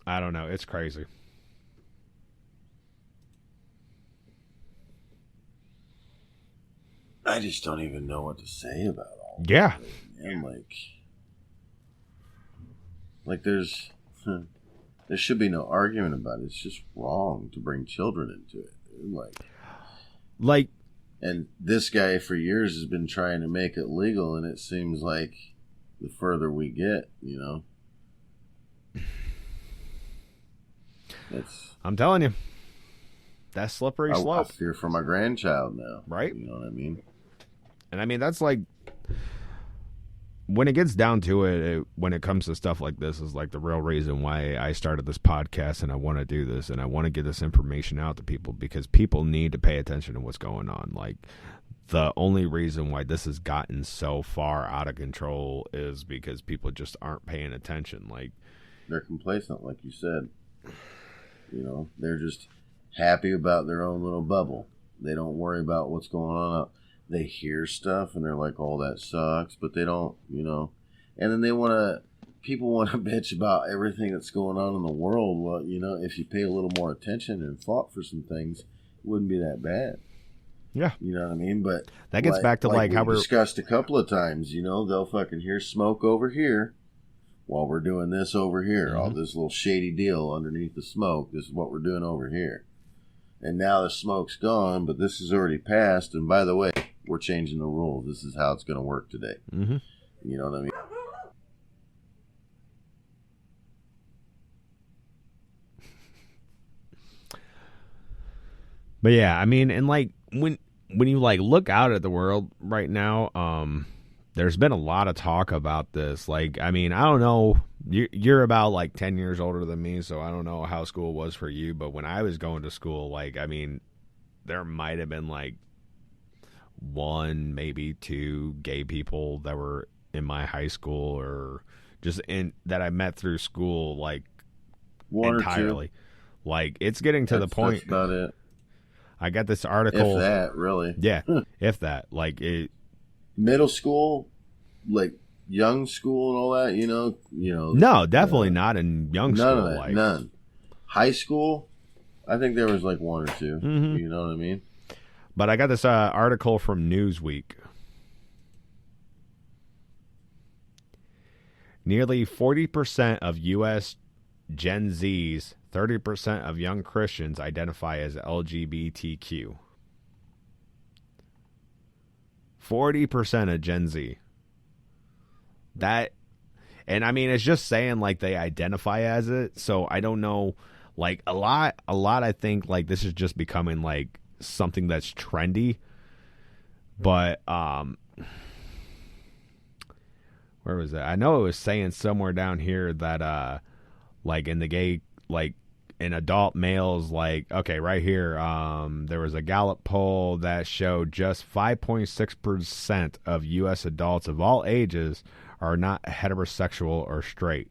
I don't know. It's crazy. I just don't even know what to say about all Yeah. of it. And like there's there should be no argument about it. It's just wrong to bring children into it. Like, and this guy for years has been trying to make it legal, and it seems like the further we get, you know, I'm telling you, that's slippery slope. I fear for my grandchild now. Right? You know what I mean? And I mean, that's like, when it gets down to it, when it comes to stuff like this, is like the real reason why I started this podcast, and I want to do this, and I want to get this information out to people, because people need to pay attention to what's going on. Like, the only reason why this has gotten so far out of control is because people just aren't paying attention. Like, they're complacent, like you said. You know, they're just happy about their own little bubble. They don't worry about what's going on. They hear stuff and they're like, "Oh, that sucks," but they don't, you know. And then people want to bitch about everything that's going on in the world. Well, you know, if you pay a little more attention and fought for some things, it wouldn't be that bad. Yeah. You know what I mean? But that gets back to like how we discussed a couple of times, you know, they'll fucking hear smoke over here while we're doing this over here. Mm-hmm. All this little shady deal underneath the smoke. This is what we're doing over here. And now the smoke's gone, but this is already passed. And by the way, we're changing the rules. This is how it's going to work today. Mm-hmm. You know what I mean? But yeah, I mean, and like when you like look out at the world right now, there's been a lot of talk about this. Like, I mean, I don't know, you're about like 10 years older than me, so I don't know how school was for you, but when I was going to school, like, I mean, there might have been like one, maybe two gay people that were in my high school, or just in that I met through school, like one entirely. Or two. Like, it's getting to the point. That's about it. I got this article. If that, really. Yeah, if that. Like, it. Middle school, like young school and all that, you know. No, definitely not in young school. None of that, like, none. High school, I think there was like one or two. Mm-hmm. You know what I mean? But I got this article from Newsweek. Nearly 40% of U.S. Gen Zs, 30% of young Christians identify as LGBTQ. 40% of Gen Z. That, and I mean, it's just saying like they identify as it. So I don't know, like a lot. I think like this is just becoming like something that's trendy. But where was it? I know it was saying somewhere down here that like in the gay, like in adult males, like, okay, right here, there was a Gallup poll that showed just 5.6% of U.S. adults of all ages are not heterosexual or straight,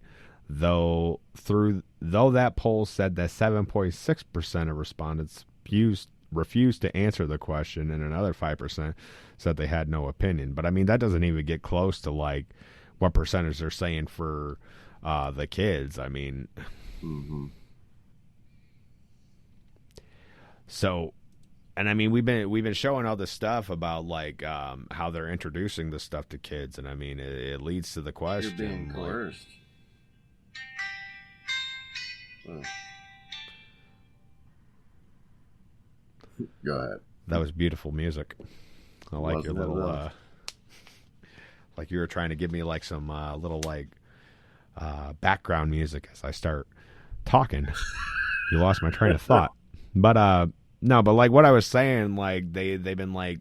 though that poll said that 7.6% of respondents refused to answer the question, and another 5% said they had no opinion. But I mean, that doesn't even get close to like what percentage they're saying for the kids. I mean, mm-hmm. So, and I mean, we've been showing all this stuff about like how they're introducing this stuff to kids, and I mean, it leads to the question: you're being coerced. Oh. Go ahead. That was beautiful music. I like Wasn't your it little, enough? like you were trying to give me like some little like background music as I start talking. You lost my train of thought, but no, but like what I was saying, like they've been like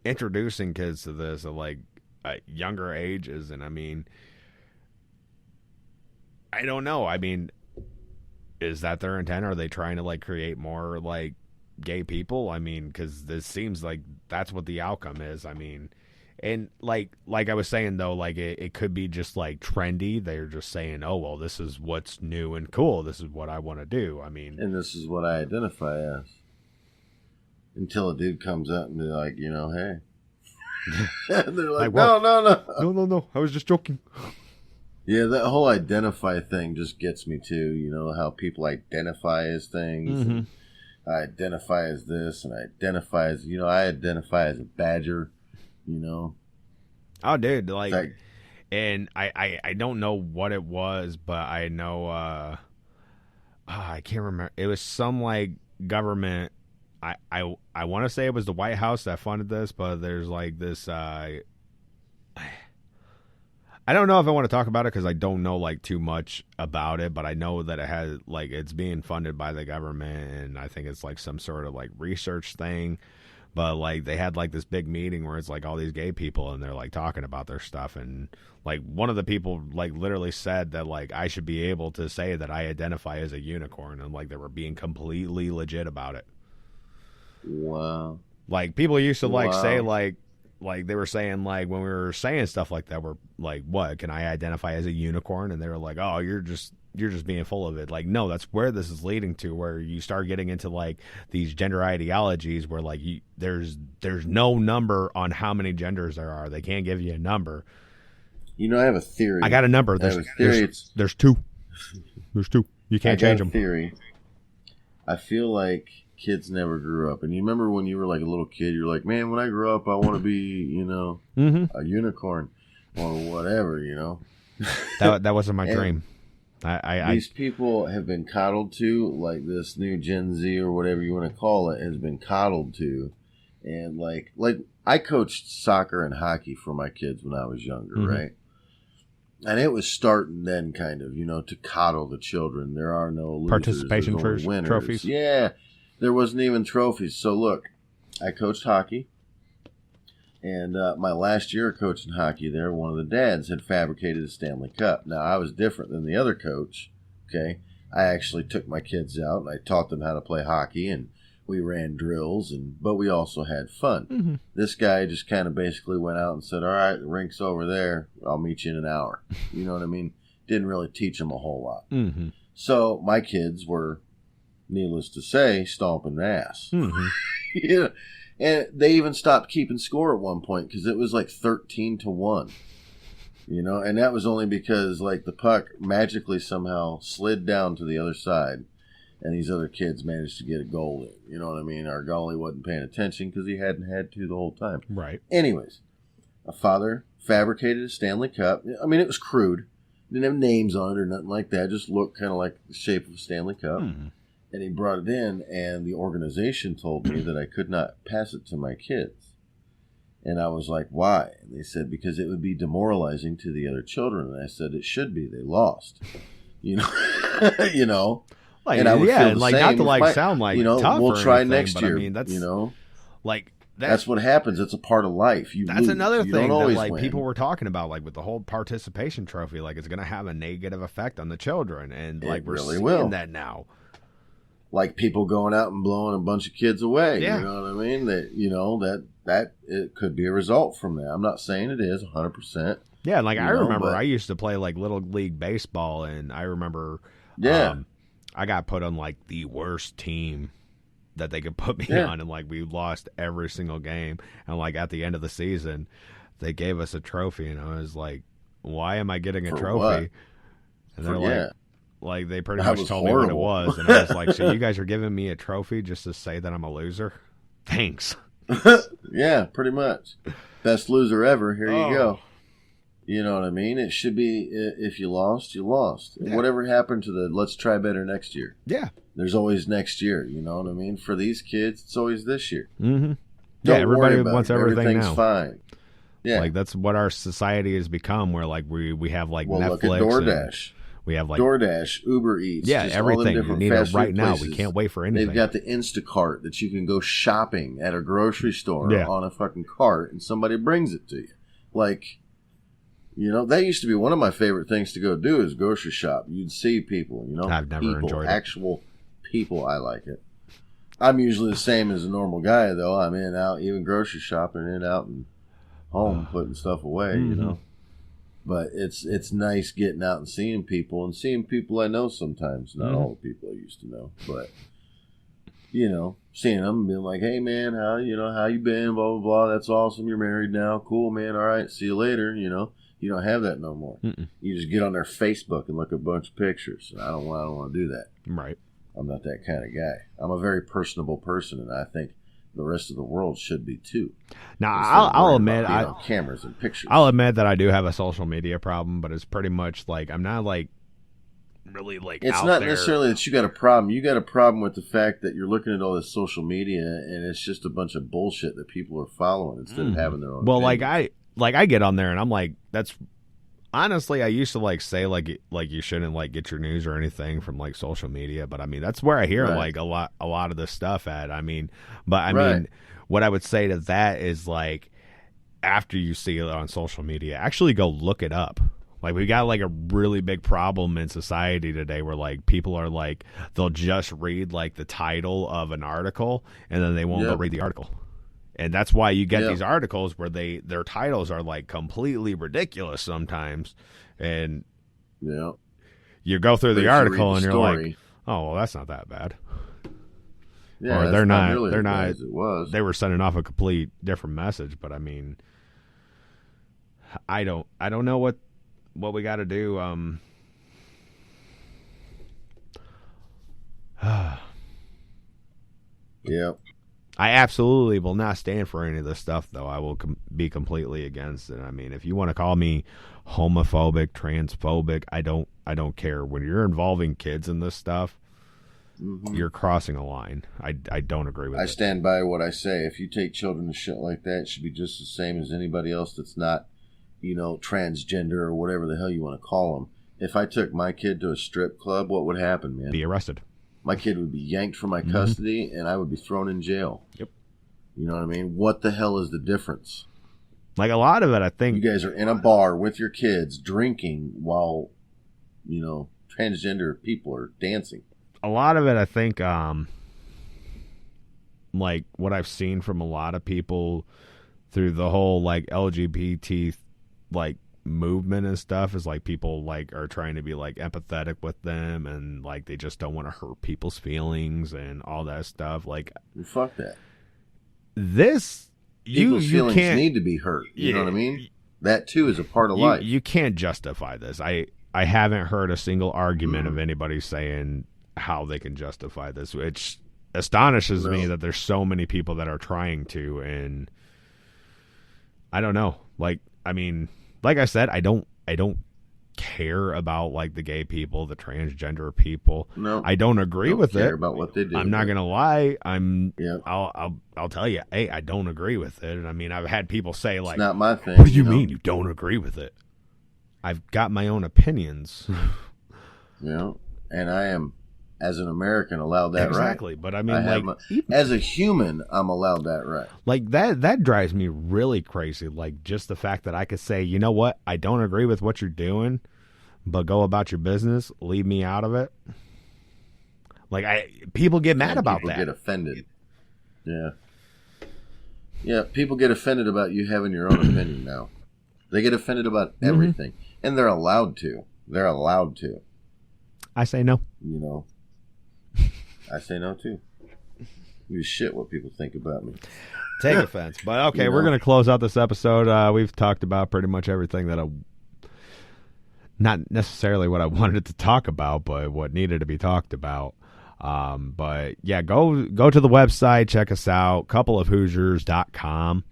introducing kids to this at like younger ages, and I mean, I don't know. I mean, is that their intent? Are they trying to like create more like gay people? I mean, because this seems like that's what the outcome is. I mean, And like I was saying though, like it could be just like trendy. They're just saying, oh well, this is what's new and cool. This is what I want to do. I mean, and this is what I identify as. Until a dude comes up and they're like, hey. And they're like, no. I was just joking. Yeah, that whole identify thing just gets me too. How people identify as things. Mm-hmm. I identify as this, and I identify as I identify as a badger. Oh, dude, like, and I don't know what it was, but I know I can't remember. It was some like government. I want to say it was the White House that funded this, but there's like this. I don't know if I want to talk about it because I don't know like too much about it, but I know that it has like it's being funded by the government, and I think it's like some sort of like research thing. But like they had like this big meeting where it's like all these gay people and they're like talking about their stuff, and like one of the people like literally said that like I should be able to say that I identify as a unicorn, and like they were being completely legit about it. Wow. Like people used to like say like they were saying like when we were saying stuff like that, we're like, what, can I identify as a unicorn? And they were like, oh, you're just being full of it. Like, no, that's where this is leading to, where you start getting into like these gender ideologies where like there's no number on how many genders there are. They can't give you a number. I have a theory. I got a number. There's two. There's two. You can't change them. Theory. I feel like kids never grew up. And you remember when you were like a little kid, you're like, man, when I grow up, I want to be, a unicorn or whatever, That wasn't my dream. These people have been coddled to, like this new Gen Z or whatever you want to call it has been coddled to. And like I coached soccer and hockey for my kids when I was younger, right? And it was starting then kind of, to coddle the children. There are no losers, participation winners. Trophies. Yeah. There wasn't even trophies. So look, I coached hockey, and my last year coaching hockey there, one of the dads had fabricated a Stanley Cup. Now, I was different than the other coach, okay? I actually took my kids out, and I taught them how to play hockey, and we ran drills, but we also had fun. Mm-hmm. This guy just kind of basically went out and said, all right, the rink's over there. I'll meet you in an hour. You know what I mean? Didn't really teach them a whole lot. Mm-hmm. So my kids were, needless to say, stomping ass. Mm-hmm. Yeah. And they even stopped keeping score at one point because it was like 13-1. And that was only because like the puck magically somehow slid down to the other side, and these other kids managed to get a goal in. You know what I mean? Our goalie wasn't paying attention because he hadn't had to the whole time. Right. Anyways, a father fabricated a Stanley Cup. I mean, it was crude. Didn't have names on it or nothing like that. Just looked kind of like the shape of a Stanley Cup. Mm-hmm. And he brought it in, and the organization told me that I could not pass it to my kids. And I was like, why? And they said, because it would be demoralizing to the other children. And I said, it should be. They lost. Like, and I would feel the like same not to like sound like tough we'll or try anything, next but year. I mean, that's like that's what happens. It's a part of life. That's lose. Another you thing don't that like win. people were talking about, like with the whole participation trophy, like it's going to have a negative effect on the children, and like we're really seeing that now. Like people going out and blowing a bunch of kids away. Yeah. You know what I mean? That it could be a result from that. I'm not saying it is 100%. Yeah, like I remember I used to play like little league baseball, and I remember I got put on like the worst team that they could put me on, and like we lost every single game, and like at the end of the season they gave us a trophy, and I was like, why am I getting a trophy? What? And they're like they pretty much told me what it was, and I was like, so you guys are giving me a trophy just to say that I'm a loser? Thanks. Yeah, pretty much. Best loser ever. Here you go. You know what I mean? It should be, if you lost, you lost. Yeah. Whatever happened to the let's try better next year? Yeah. There's always next year. You know what I mean? For these kids, it's always this year. Mm-hmm. Yeah, everybody wants everything Everything's now. Fine. Yeah. Like that's what our society has become, where like we have like Netflix. Look at DoorDash. We have like DoorDash, Uber Eats. Yeah, everything. You need it right now. We can't wait for anything. They've got the Instacart that you can go shopping at a grocery store on a fucking cart, and somebody brings it to you. Like, that used to be one of my favorite things to go do is grocery shop. You'd see people, I've never enjoyed it. Actual people. I like it. I'm usually the same as a normal guy, though. I'm in, out, even grocery shopping, in, out, and home putting stuff away, you Mm-hmm. know. But it's nice getting out and seeing people I know sometimes, not all the people I used to know, but you know, seeing them and being like, hey man, how you been, blah blah blah, that's awesome, you're married now, cool man, all right, see you later, you know. You don't have that no more. Mm-mm. You just get on their Facebook and look at a bunch of pictures. I don't want to do that. Right. I'm not that kind of guy. I'm a very personable person, and I think the rest of the world should be too. Now, I'll admit, cameras and pictures. I'll admit that I do have a social media problem, but it's pretty much like I'm not like really like. It's out not there. necessarily that you got a problem. You got a problem with the fact that you're looking at all this social media, and it's just a bunch of bullshit that people are following instead of having their own. Well, opinion. like I get on there and I'm like, that's honestly, I used to like say like you shouldn't like get your news or anything from like social media, but I mean that's where I hear like a lot of this stuff at. I mean, but I mean, what I would say to that is like after you see it on social media, actually go look it up. Like we got like a really big problem in society today where like people are like they'll just read like the title of an article and then they won't go read the article. And that's why you get these articles where their titles are like completely ridiculous sometimes. And you go through the article and you're like, oh, well, that's not that bad. Yeah, or they're not, really they're as not, bad as it was. They were sending off a complete different message. But I mean, I don't know what we got to do. I absolutely will not stand for any of this stuff, though. I will be completely against it. I mean, if you want to call me homophobic, transphobic, I don't care. When you're involving kids in this stuff, you're crossing a line. I don't agree with it. I stand by what I say. If you take children to shit like that, it should be just the same as anybody else that's not, transgender or whatever the hell you want to call them. If I took my kid to a strip club, what would happen, man? Be arrested. My kid would be yanked from my custody, and I would be thrown in jail. Yep. You know what I mean? What the hell is the difference? Like a lot of it, I think. You guys are in a bar with your kids drinking while, transgender people are dancing. A lot of it, I think, like what I've seen from a lot of people through the whole like LGBT like movement and stuff is like people like are trying to be like empathetic with them and like they just don't want to hurt people's feelings and all that stuff. Like fuck that. This people's you feelings can't need to be hurt. You know what I mean? That too is a part of life. You can't justify this. I haven't heard a single argument of anybody saying how they can justify this, which astonishes me that there's so many people that are trying to, and I don't know. Like, I mean, like I said, I don't care about like the gay people, the transgender people. No, I don't agree with it. About what they do. I'm not gonna lie. I'll tell you, hey, I don't agree with it. And I mean, I've had people say like, it's not my thing. What do you mean you don't agree with it? I've got my own opinions. And I am, as an American, allowed that exactly. right. But I mean, as a human, I'm allowed that right. Like that drives me really crazy. Like just the fact that I could say, you know what, I don't agree with what you're doing, but go about your business. Leave me out of it. Like people get mad about that. People get offended. Yeah. People get offended about you having your own opinion now. They get offended about everything, and they're allowed to. I say no. I say no too. You shit what people think about me. Take offense. But okay, we're going to close out this episode. We've talked about pretty much everything that not necessarily what I wanted to talk about, but what needed to be talked about. But yeah, go to the website, check us out, coupleofhoosiers.com.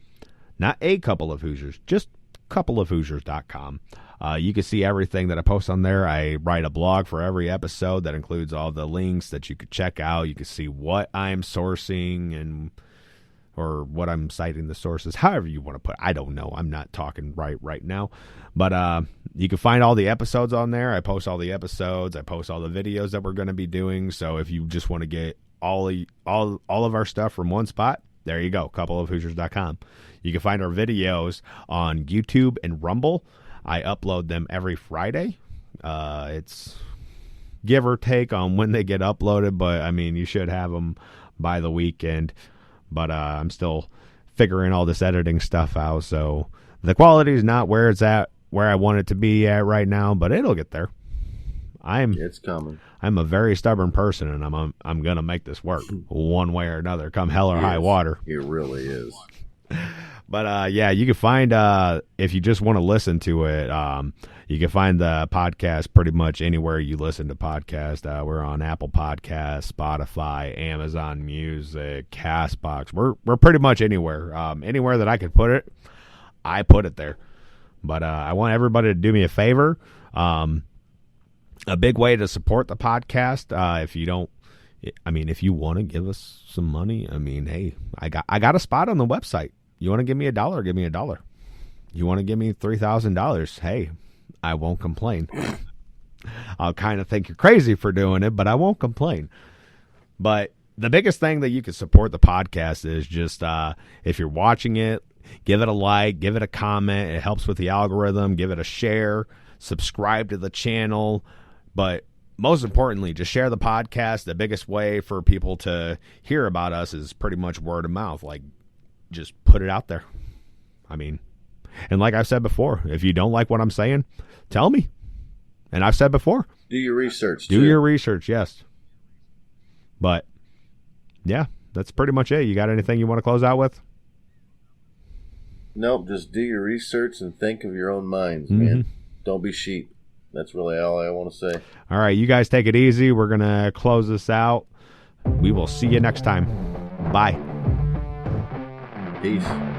Not a couple of Hoosiers, just coupleofhoosiers.com. You can see everything that I post on there. I write a blog for every episode that includes all the links that you could check out. You can see what I'm sourcing or what I'm citing the sources, however you want to put it. I don't know. I'm not talking right now. But you can find all the episodes on there. I post all the episodes. I post all the videos that we're going to be doing. So if you just want to get all of our stuff from one spot, there you go, coupleofhoosiers.com. You can find our videos on YouTube and Rumble. I upload them every Friday. It's give or take on when they get uploaded, but I mean, you should have them by the weekend. But I'm still figuring all this editing stuff out, so The quality is not where it's at, where I want it to be at right now, but it'll get there. It's coming. I'm a very stubborn person, and I'm gonna make this work one way or another, come hell or high water. It really is. But yeah, you can find if you just want to listen to it, you can find the podcast pretty much anywhere you listen to podcasts. We're on Apple Podcasts, Spotify, Amazon Music, Castbox. We're pretty much anywhere. Anywhere that I could put it, I put it there. But I want everybody to do me a favor. A big way to support the podcast, if you want to give us some money, hey, I got a spot on the website. You want to give me $1? Give me $1. You want to give me $3,000? Hey, I won't complain. I'll kind of think you're crazy for doing it, but I won't complain. But the biggest thing that you can support the podcast is just if you're watching it, give it a like, give it a comment. It helps with the algorithm. Give it a share. Subscribe to the channel. But most importantly, just share the podcast. The biggest way for people to hear about us is pretty much word of mouth. Like, just put it out there. And like I've said before, if you don't like what I'm saying, tell me. And I've said before, do your research. Do your research, yes. But, yeah, that's pretty much it. You got anything you want to close out with? Nope, just do your research and think of your own minds, man. Don't be sheep. That's really all I want to say. All right, you guys take it easy. We're going to close this out. We will see you next time. Bye. Peace.